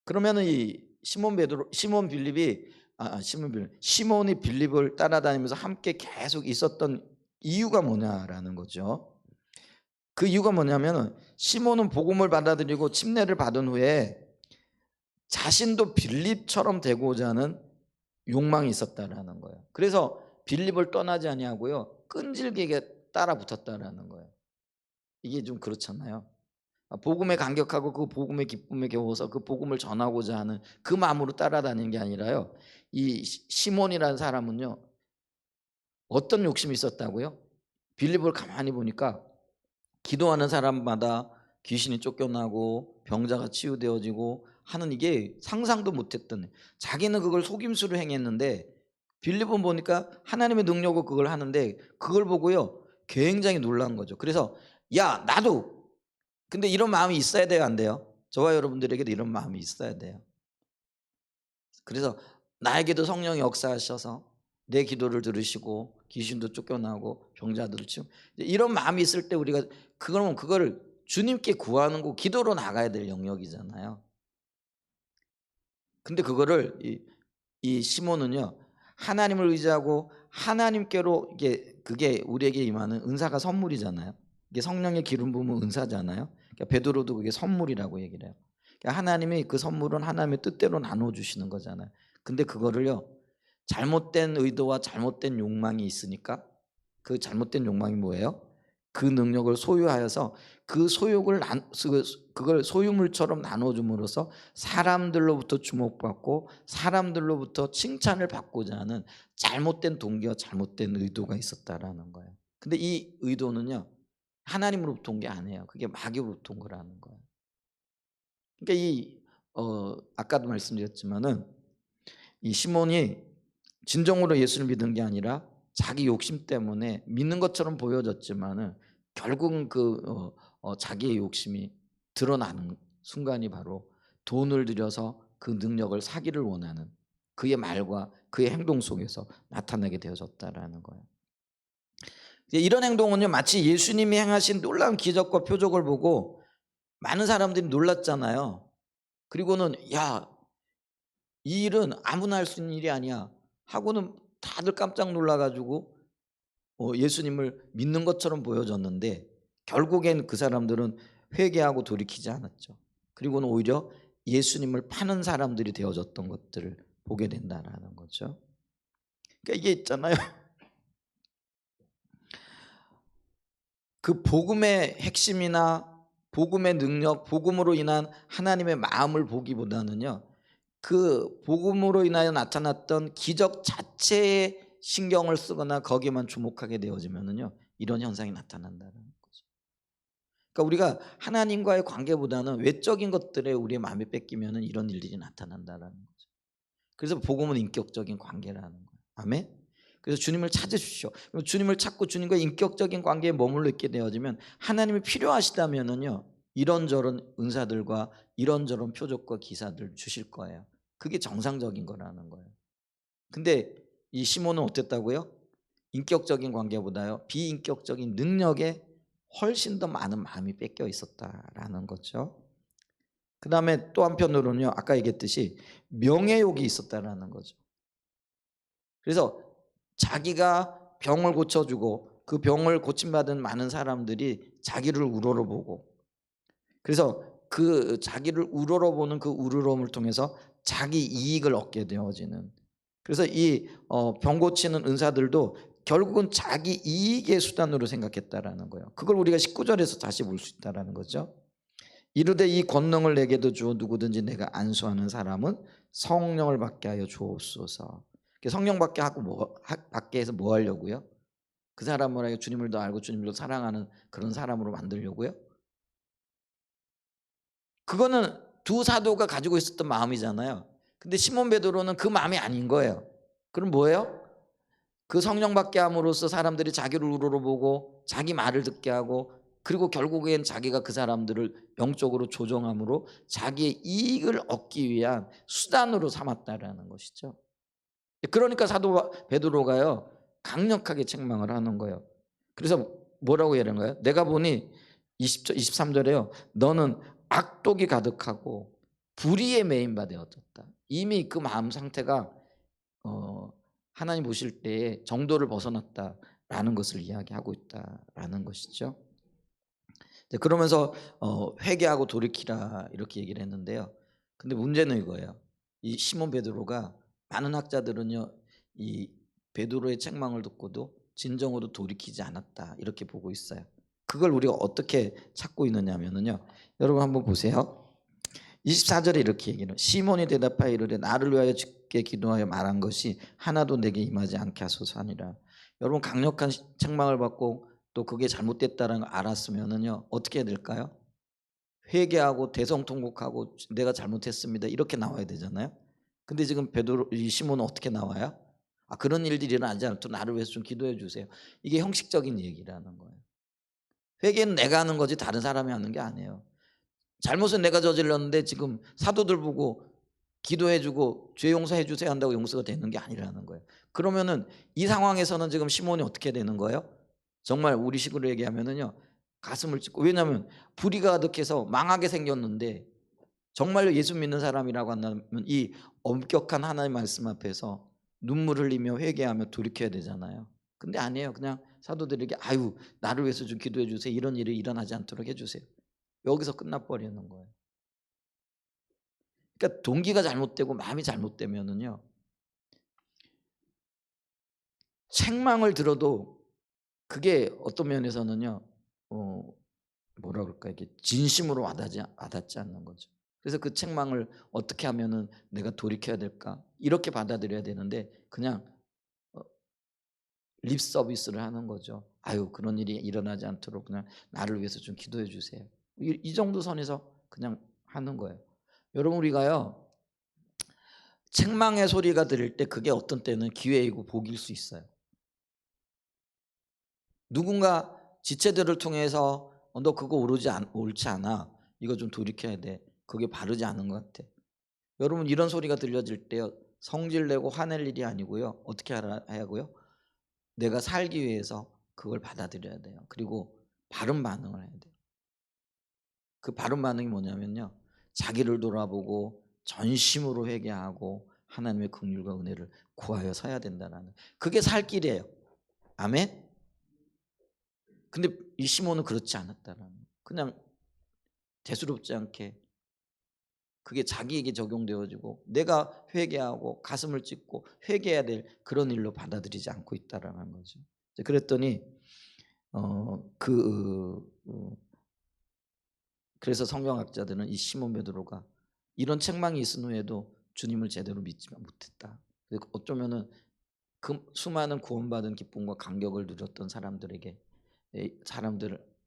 그러면은 이 시몬이 빌립을 따라다니면서 함께 계속 있었던 이유가 뭐냐라는 거죠. 그 이유가 뭐냐면은 시몬은 복음을 받아들이고 침례를 받은 후에 자신도 빌립처럼 되고자 하는 욕망이 있었다라는 거예요. 그래서 빌립을 떠나지 아니하고요 끈질기게 따라 붙었다라는 거예요. 이게 좀 그렇잖아요. 복음에 감격하고 그 복음의 기쁨에 겨워서 그 복음을 전하고자 하는 그 마음으로 따라다니는 게 아니라요, 이 시몬이라는 사람은요 어떤 욕심이 있었다고요? 빌립을 가만히 보니까 기도하는 사람마다 귀신이 쫓겨나고 병자가 치유되어지고 하는, 이게 상상도 못했던, 자기는 그걸 속임수로 행했는데 빌립은 보니까 하나님의 능력으로 그걸 하는데 그걸 보고요 굉장히 놀란 거죠. 그래서 야 나도, 근데 이런 마음이 있어야 돼요, 안 돼요? 저와 여러분들에게도 이런 마음이 있어야 돼요. 그래서 나에게도 성령이 역사하셔서 내 기도를 들으시고 귀신도 쫓겨나고 병자들을 치우고, 이런 마음이 있을 때 우리가 그거를 주님께 구하는 거, 기도로 나가야 될 영역이잖아요. 근데 그거를 이 시몬은요 하나님을 의지하고 하나님께로, 그게 우리에게 임하는 은사가 선물이잖아요. 이게 성령의 기름 부음은 은사잖아요. 그러니까 베드로도 그게 선물이라고 얘기를 해요. 그러니까 하나님이 그 선물은 하나님의 뜻대로 나눠 주시는 거잖아요. 근데 그거를요 잘못된 의도와 잘못된 욕망이 있으니까, 그 잘못된 욕망이 뭐예요? 그 능력을 소유하여서 그 소욕을 그걸 소유물처럼 나눠줌으로써 사람들로부터 주목받고 사람들로부터 칭찬을 받고자 하는 잘못된 동기와 잘못된 의도가 있었다라는 거예요. 근데 이 의도는요, 하나님으로부터 온 게 아니에요. 그게 마귀로부터 온 거라는 거예요. 그러니까 아까도 말씀드렸지만은 이 시몬이 진정으로 예수를 믿은 게 아니라 자기 욕심 때문에 믿는 것처럼 보여졌지만은 결국은 자기의 욕심이 드러나는 순간이 바로 돈을 들여서 그 능력을 사기를 원하는 그의 말과 그의 행동 속에서 나타나게 되어졌다라는 거예요. 이런 행동은요, 마치 예수님이 행하신 놀라운 기적과 표적을 보고 많은 사람들이 놀랐잖아요. 그리고는 야, 이 일은 아무나 할 수 있는 일이 아니야 하고는 다들 깜짝 놀라가지고 예수님을 믿는 것처럼 보여졌는데, 결국엔 그 사람들은 회개하고 돌이키지 않았죠. 그리고는 오히려 예수님을 파는 사람들이 되어졌던 것들을 보게 된다라는 거죠. 그러니까 이게 있잖아요. 그 복음의 핵심이나 복음의 능력, 복음으로 인한 하나님의 마음을 보기보다는요, 그 복음으로 인하여 나타났던 기적 자체에 신경을 쓰거나 거기에만 주목하게 되어지면은요, 이런 현상이 나타난다는 거죠. 그러니까 우리가 하나님과의 관계보다는 외적인 것들에 우리의 마음이 뺏기면은 이런 일들이 나타난다는 거죠. 그래서 복음은 인격적인 관계라는 거예요. 아멘. 그래서 주님을 찾으십시오. 주님을 찾고 주님과 인격적인 관계에 머물러 있게 되어지면 하나님이 필요하시다면은요, 이런저런 은사들과 이런저런 표적과 기사들 주실 거예요. 그게 정상적인 거라는 거예요. 근데 이 시몬은 어땠다고요? 인격적인 관계보다요, 비인격적인 능력에 훨씬 더 많은 마음이 뺏겨 있었다라는 거죠. 그 다음에 또 한편으로는요, 아까 얘기했듯이 명예욕이 있었다라는 거죠. 그래서 자기가 병을 고쳐주고 그 병을 고침받은 많은 사람들이 자기를 우러러보고, 그래서 그 자기를 우러러보는 그 우러러움을 통해서 자기 이익을 얻게 되어지는, 그래서 이 병 고치는 은사들도 결국은 자기 이익의 수단으로 생각했다라는 거예요. 그걸 우리가 19절에서 다시 볼 수 있다라는 거죠. 이르되 이 권능을 내게도 주어 누구든지 내가 안수하는 사람은 성령을 받게 하여 주옵소서. 성령 받게 하고 받게 해서 뭐 하려고요? 그 사람을 주님을 더 알고 주님을 더 사랑하는 그런 사람으로 만들려고요? 그거는 두 사도가 가지고 있었던 마음이잖아요. 근데 시몬 베드로는 그 마음이 아닌 거예요. 그럼 뭐예요? 그 성령 받게 함으로써 사람들이 자기를 우러러보고 자기 말을 듣게 하고, 그리고 결국엔 자기가 그 사람들을 영적으로 조종함으로 자기의 이익을 얻기 위한 수단으로 삼았다라는 것이죠. 그러니까 사도 베드로가요, 강력하게 책망을 하는 거예요. 그래서 뭐라고 얘기하는 거예요? 내가 보니 23절에요. 너는 악독이 가득하고 불의에 매인 바 되었다. 이미 그 마음 상태가 하나님 보실 때에 정도를 벗어났다라는 것을 이야기하고 있다라는 것이죠. 그러면서 회개하고 돌이키라 이렇게 얘기를 했는데요. 근데 문제는 이거예요. 이 시몬 베드로가, 많은 학자들은요, 이 베드로의 책망을 듣고도 진정으로 돌이키지 않았다 이렇게 보고 있어요. 그걸 우리가 어떻게 찾고 있느냐면요, 여러분 한번 보세요. 24절에 이렇게 얘기해요. 시몬이 대답하여 이르되 나를 위하여 주께 기도하여 말한 것이 하나도 내게 임하지 않게 하소서 하니라. 여러분, 강력한 책망을 받고 또 그게 잘못됐다는 걸 알았으면은요, 어떻게 해야 될까요? 회개하고 대성통곡하고 내가 잘못했습니다 이렇게 나와야 되잖아요. 근데 지금 베드로, 이 시몬은 어떻게 나와요? 그런 일들이 일어나지 않도록 나를 위해서 좀 기도해 주세요. 이게 형식적인 얘기라는 거예요. 회개는 내가 하는 거지 다른 사람이 하는 게 아니에요. 잘못은 내가 저질렀는데 지금 사도들 보고 기도해 주고 죄 용서해 주세요 한다고 용서가 되는 게 아니라는 거예요. 그러면은 이 상황에서는 지금 시몬이 어떻게 되는 거예요? 정말 우리식으로 얘기하면은요, 가슴을 찢고, 왜냐하면 불의가 가득해서 망하게 생겼는데 정말로 예수 믿는 사람이라고 한다면 이 엄격한 하나님의 말씀 앞에서 눈물 흘리며 회개하며 돌이켜야 되잖아요. 근데 아니에요. 그냥 사도들에게 아유 나를 위해서 좀 기도해 주세요, 이런 일이 일어나지 않도록 해주세요, 여기서 끝나버리는 거예요. 그러니까 동기가 잘못되고 마음이 잘못되면은요, 책망을 들어도 그게 어떤 면에서는요, 어 뭐라 그럴까, 이게 진심으로 와닿지 않는 거죠. 그래서 그 책망을 어떻게 하면은 내가 돌이켜야 될까 이렇게 받아들여야 되는데 그냥 어 립 서비스를 하는 거죠. 아유, 그런 일이 일어나지 않도록 그냥 나를 위해서 좀 기도해 주세요. 이 정도 선에서 그냥 하는 거예요. 여러분, 우리가요 책망의 소리가 들릴 때 그게 어떤 때는 기회이고 복일 수 있어요. 누군가 지체들을 통해서 너 그거 옳지 않아. 이거 좀 돌이켜야 돼. 그게 바르지 않은 것 같아. 여러분, 이런 소리가 들려질 때요 성질 내고 화낼 일이 아니고요. 어떻게 하고요? 내가 살기 위해서 그걸 받아들여야 돼요. 그리고 바른 반응을 해야 돼요. 그 바른 반응이 뭐냐면요, 자기를 돌아보고 전심으로 회개하고 하나님의 긍휼과 은혜를 구하여 서야 된다는, 그게 살 길이에요. 아멘. 근데 이 시몬은 그렇지 않았다는 거예요. 그냥 대수롭지 않게 그게 자기에게 적용되어지고 내가 회개하고 가슴을 찢고 회개해야 될 그런 일로 받아들이지 않고 있다라는 거죠. 그랬더니 그래서 성경학자들은 이 시몬 베드로가 이런 책망이 있은 후에도 주님을 제대로 믿지 못했다. 어쩌면은 그 수많은 구원받은 기쁨과 감격을 누렸던 사람들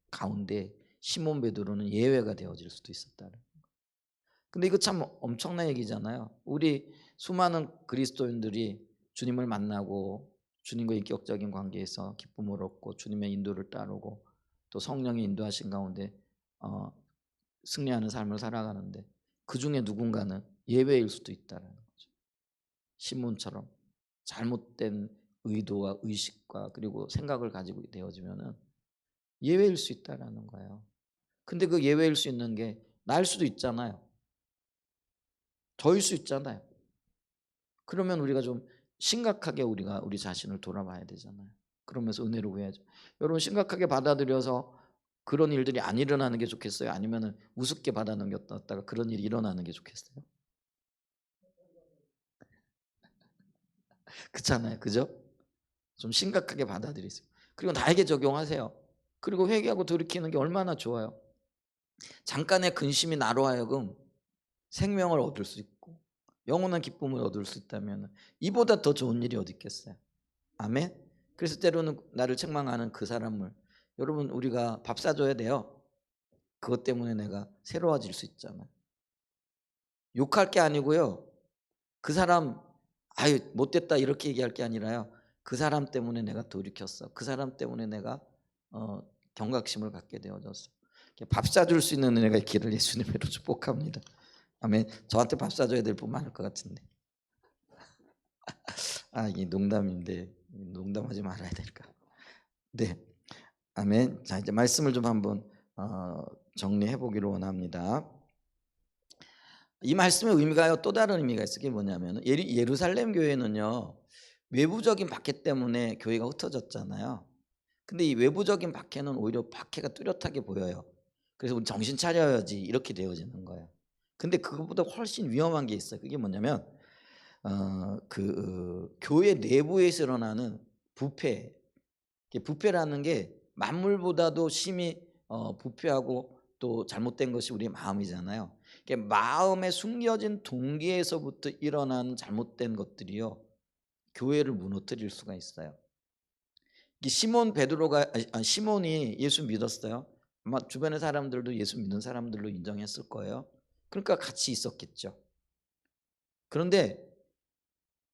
가운데 시몬 베드로는 예외가 되어질 수도 있었다는. 근데 이거 참 엄청난 얘기잖아요. 우리 수많은 그리스도인들이 주님을 만나고 주님과 인격적인 관계에서 기쁨을 얻고 주님의 인도를 따르고 또 성령의 인도하신 가운데 어, 승리하는 삶을 살아가는데 그 중에 누군가는 예외일 수도 있다는 거죠. 시몬처럼 잘못된 의도와 의식과 그리고 생각을 가지고 되어지면은 예외일 수 있다라는 거예요. 근데 그 예외일 수 있는 게 나일 수도 있잖아요. 저일 수 있잖아요. 그러면 우리가 좀 심각하게 우리 자신을 돌아봐야 되잖아요. 그러면서 은혜를 구해야죠. 여러분, 심각하게 받아들여서 그런 일들이 안 일어나는 게 좋겠어요? 아니면은 우습게 받아 넘겼다가 그런 일이 일어나는 게 좋겠어요? 그렇잖아요. 그죠? 좀 심각하게 받아들이세요. 그리고 나에게 적용하세요. 그리고 회개하고 돌이키는 게 얼마나 좋아요. 잠깐의 근심이 나로 하여금 생명을 얻을 수 있고 영원한 기쁨을 얻을 수 있다면 이보다 더 좋은 일이 어디 있겠어요? 아멘. 그래서 때로는 나를 책망하는 그 사람을, 여러분, 우리가 밥 사줘야 돼요. 그것 때문에 내가 새로워질 수 있잖아요. 욕할 게 아니고요. 그 사람 아유 못됐다 이렇게 얘기할 게 아니라요. 그 사람 때문에 내가 돌이켰어. 그 사람 때문에 내가 어, 경각심을 갖게 되어졌어. 밥 사줄 수 있는 은혜가 있기를 예수님으로 축복합니다. 아멘. 저한테 밥 사줘야 될 분 많을 것 같은데. 이게 농담인데 농담하지 말아야 될까? 네. 아멘. 자, 이제 말씀을 좀 한번 정리해 보기를 원합니다. 이 말씀의 의미가요 또 다른 의미가 있어요. 그게 뭐냐면 예루살렘 교회는요 외부적인 박해 때문에 교회가 흩어졌잖아요. 근데 이 외부적인 박해는 오히려 박해가 뚜렷하게 보여요. 그래서 우리 정신 차려야지 이렇게 되어지는 거예요. 근데 그것보다 훨씬 위험한 게 있어요. 그게 뭐냐면 교회 내부에서 일어나는 부패. 부패라는 게 만물보다도 심히 부패하고 또 잘못된 것이 우리의 마음이잖아요. 마음에 숨겨진 동기에서부터 일어나는 잘못된 것들이요 교회를 무너뜨릴 수가 있어요. 시몬 베드로가 시몬이 예수 믿었어요. 아마 주변의 사람들도 예수 믿는 사람들로 인정했을 거예요. 그러니까 같이 있었겠죠. 그런데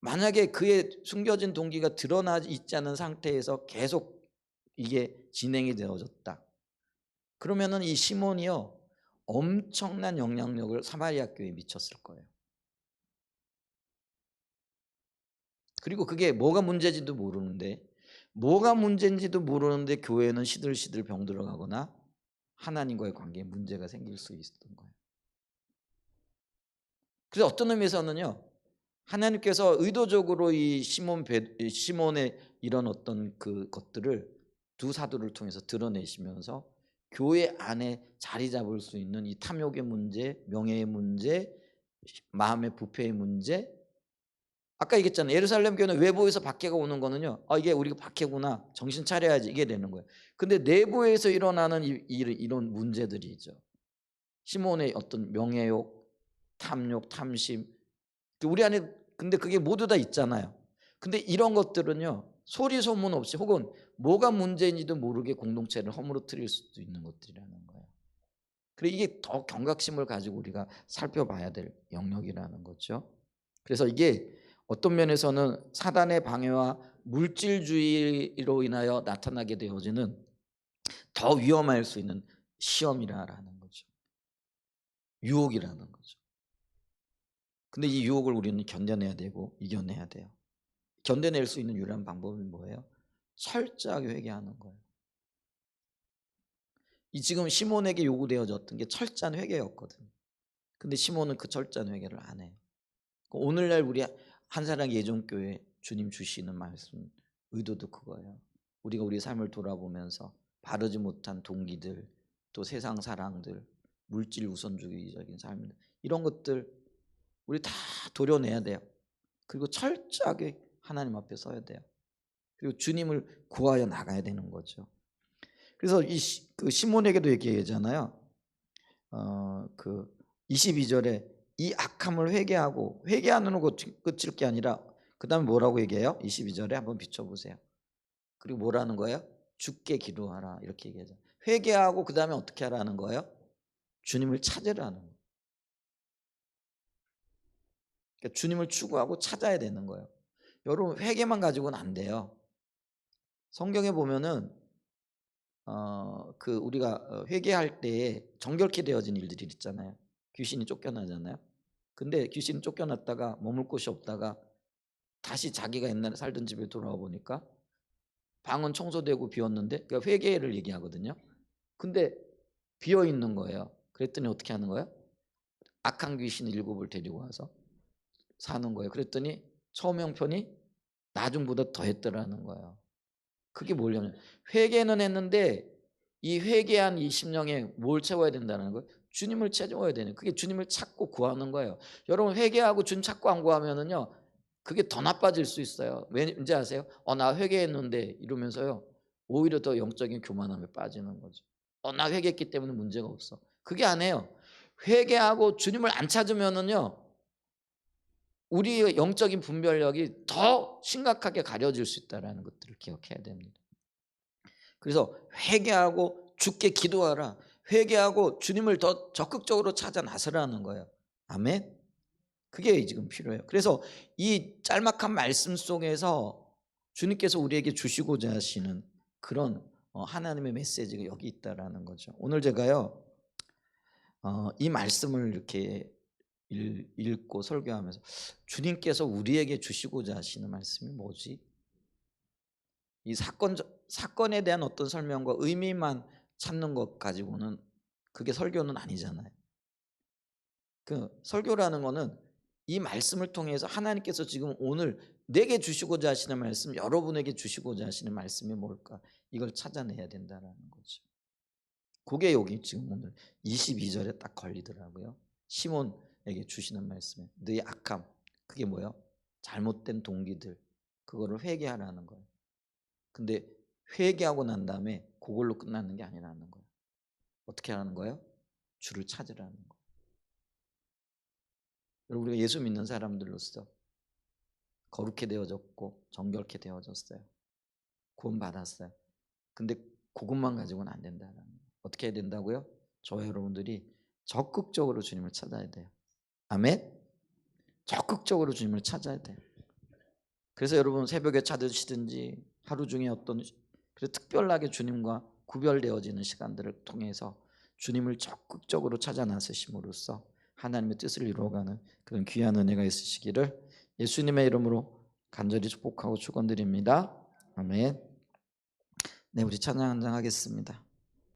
만약에 그의 숨겨진 동기가 드러나지 있지 않은 상태에서 계속 이게 진행이 되어졌다. 그러면은 이 시몬이요 엄청난 영향력을 사마리아 교회에 미쳤을 거예요. 그리고 그게 뭐가 문제인지도 모르는데 교회는 시들시들 병들어가거나 하나님과의 관계에 문제가 생길 수 있었던 거예요. 그래서 어떤 의미에서는요 하나님께서 의도적으로 이 시몬의 이런 어떤 그 것들을 두 사도를 통해서 드러내시면서 교회 안에 자리 잡을 수 있는 이 탐욕의 문제, 명예의 문제, 마음의 부패의 문제, 아까 얘기했잖아요. 예루살렘 교회는 외부에서 박해가 오는 거는요. 이게 우리가 박해구나. 정신 차려야지. 이게 되는 거예요. 근데 내부에서 일어나는 이런 문제들이죠. 시몬의 어떤 명예욕, 탐욕, 탐심. 우리 안에 근데 그게 모두 다 있잖아요. 근데 이런 것들은요. 소리 소문 없이 혹은 뭐가 문제인지도 모르게 공동체를 허물어뜨릴 수도 있는 것들이라는 거예요. 그리고 이게 더 경각심을 가지고 우리가 살펴봐야 될 영역이라는 거죠. 그래서 이게 어떤 면에서는 사단의 방해와 물질주의로 인하여 나타나게 되어지는 더 위험할 수 있는 시험이라는 거죠. 유혹이라는 거죠. 근데 이 유혹을 우리는 견뎌내야 되고 이겨내야 돼요. 견뎌낼 수 있는 유일한 방법이 뭐예요? 철저하게 회개하는 거예요. 이 지금 시몬에게 요구되어졌던 게 철저한 회개였거든요. 근데 시몬은 그 철저한 회개를 안 해요. 오늘날 우리 한사랑 예종교회 주님 주시는 말씀 의도도 그거예요. 우리가 우리 삶을 돌아보면서 바르지 못한 동기들, 또 세상 사랑들, 물질 우선주의적인 삶, 이런 것들 우리 다 도려내야 돼요. 그리고 철저하게 하나님 앞에 서야 돼요. 그리고 주님을 구하여 나가야 되는 거죠. 그래서 그 시몬에게도 얘기하잖아요. 그 22절에 이 악함을 회개하고, 회개하는 거 끝일 게 아니라 그 다음에 뭐라고 얘기해요? 22절에 한번 비춰보세요. 그리고 뭐라는 거예요? 주께 기도하라 이렇게 얘기하죠. 회개하고 그 다음에 어떻게 하라는 거예요? 주님을 찾으라는 거예요. 그러니까 주님을 추구하고 찾아야 되는 거예요. 여러분 회개만 가지고는 안 돼요. 성경에 보면은 그 우리가 회개할 때에 정결케 되어진 일들이 있잖아요. 귀신이 쫓겨나잖아요. 근데 귀신이 쫓겨났다가 머물 곳이 없다가 다시 자기가 옛날에 살던 집에 돌아와 보니까 방은 청소되고 비었는데, 그러니까 회개를 얘기하거든요. 근데 비어 있는 거예요. 그랬더니 어떻게 하는 거예요? 악한 귀신 7을 데리고 와서 사는 거예요. 그랬더니 처음 형편이 나중보다 더 했더라는 거예요. 그게 뭐냐면 회개는 했는데 이 회개한 이 심령에 뭘 채워야 된다는 거예요? 주님을 채워야 되는, 그게 주님을 찾고 구하는 거예요. 여러분 회개하고 주님 찾고 안 구하면은요 그게 더 나빠질 수 있어요. 왠지 아세요? 나 회개했는데 이러면서요 오히려 더 영적인 교만함에 빠지는 거죠. 나 회개했기 때문에 문제가 없어. 그게 아니에요. 회개하고 주님을 안 찾으면은요 우리의 영적인 분별력이 더 심각하게 가려질 수 있다는 것들을 기억해야 됩니다. 그래서 회개하고 주께 기도하라. 회개하고 주님을 더 적극적으로 찾아 나서라는 거예요. 아멘. 그게 지금 필요해요. 그래서 이 짤막한 말씀 속에서 주님께서 우리에게 주시고자 하시는 그런 하나님의 메시지가 여기 있다라는 거죠. 오늘 제가요 이 말씀을 이렇게 읽고 설교하면서 주님께서 우리에게 주시고자 하시는 말씀이 뭐지? 이 사건에 대한 어떤 설명과 의미만 찾는 것 가지고는 그게 설교는 아니잖아요. 그 설교라는 거는 이 말씀을 통해서 하나님께서 지금 오늘 내게 주시고자 하시는 말씀, 여러분에게 주시고자 하시는 말씀이 뭘까? 이걸 찾아내야 된다는 거죠. 그게 여기 지금 오늘 22절에 딱 걸리더라고요. 시몬에게 주시는 말씀에 너의 악함, 그게 뭐예요? 잘못된 동기들, 그거를 회개하라는 거예요. 근데 회개하고 난 다음에 그걸로 끝나는 게 아니라는 거예요. 어떻게 하라는 거예요? 주를 찾으라는 거예요. 여러분 우리가 예수 믿는 사람들로서 거룩해 되어졌고 정결케 되어졌어요. 구원받았어요. 근데 그것만 가지고는 안 된다는 거예요. 어떻게 해야 된다고요? 저와 여러분들이 적극적으로 주님을 찾아야 돼요. 아멘? 적극적으로 주님을 찾아야 돼요. 그래서 여러분 새벽에 찾으시든지 하루 중에 어떤 그래서 특별하게 주님과 구별되어지는 시간들을 통해서 주님을 적극적으로 찾아 나서심으로써 하나님의 뜻을 이루어가는 그런 귀한 은혜가 있으시기를 예수님의 이름으로 간절히 축복하고 축원드립니다. 아멘. 네, 우리 찬양 한 장 하겠습니다.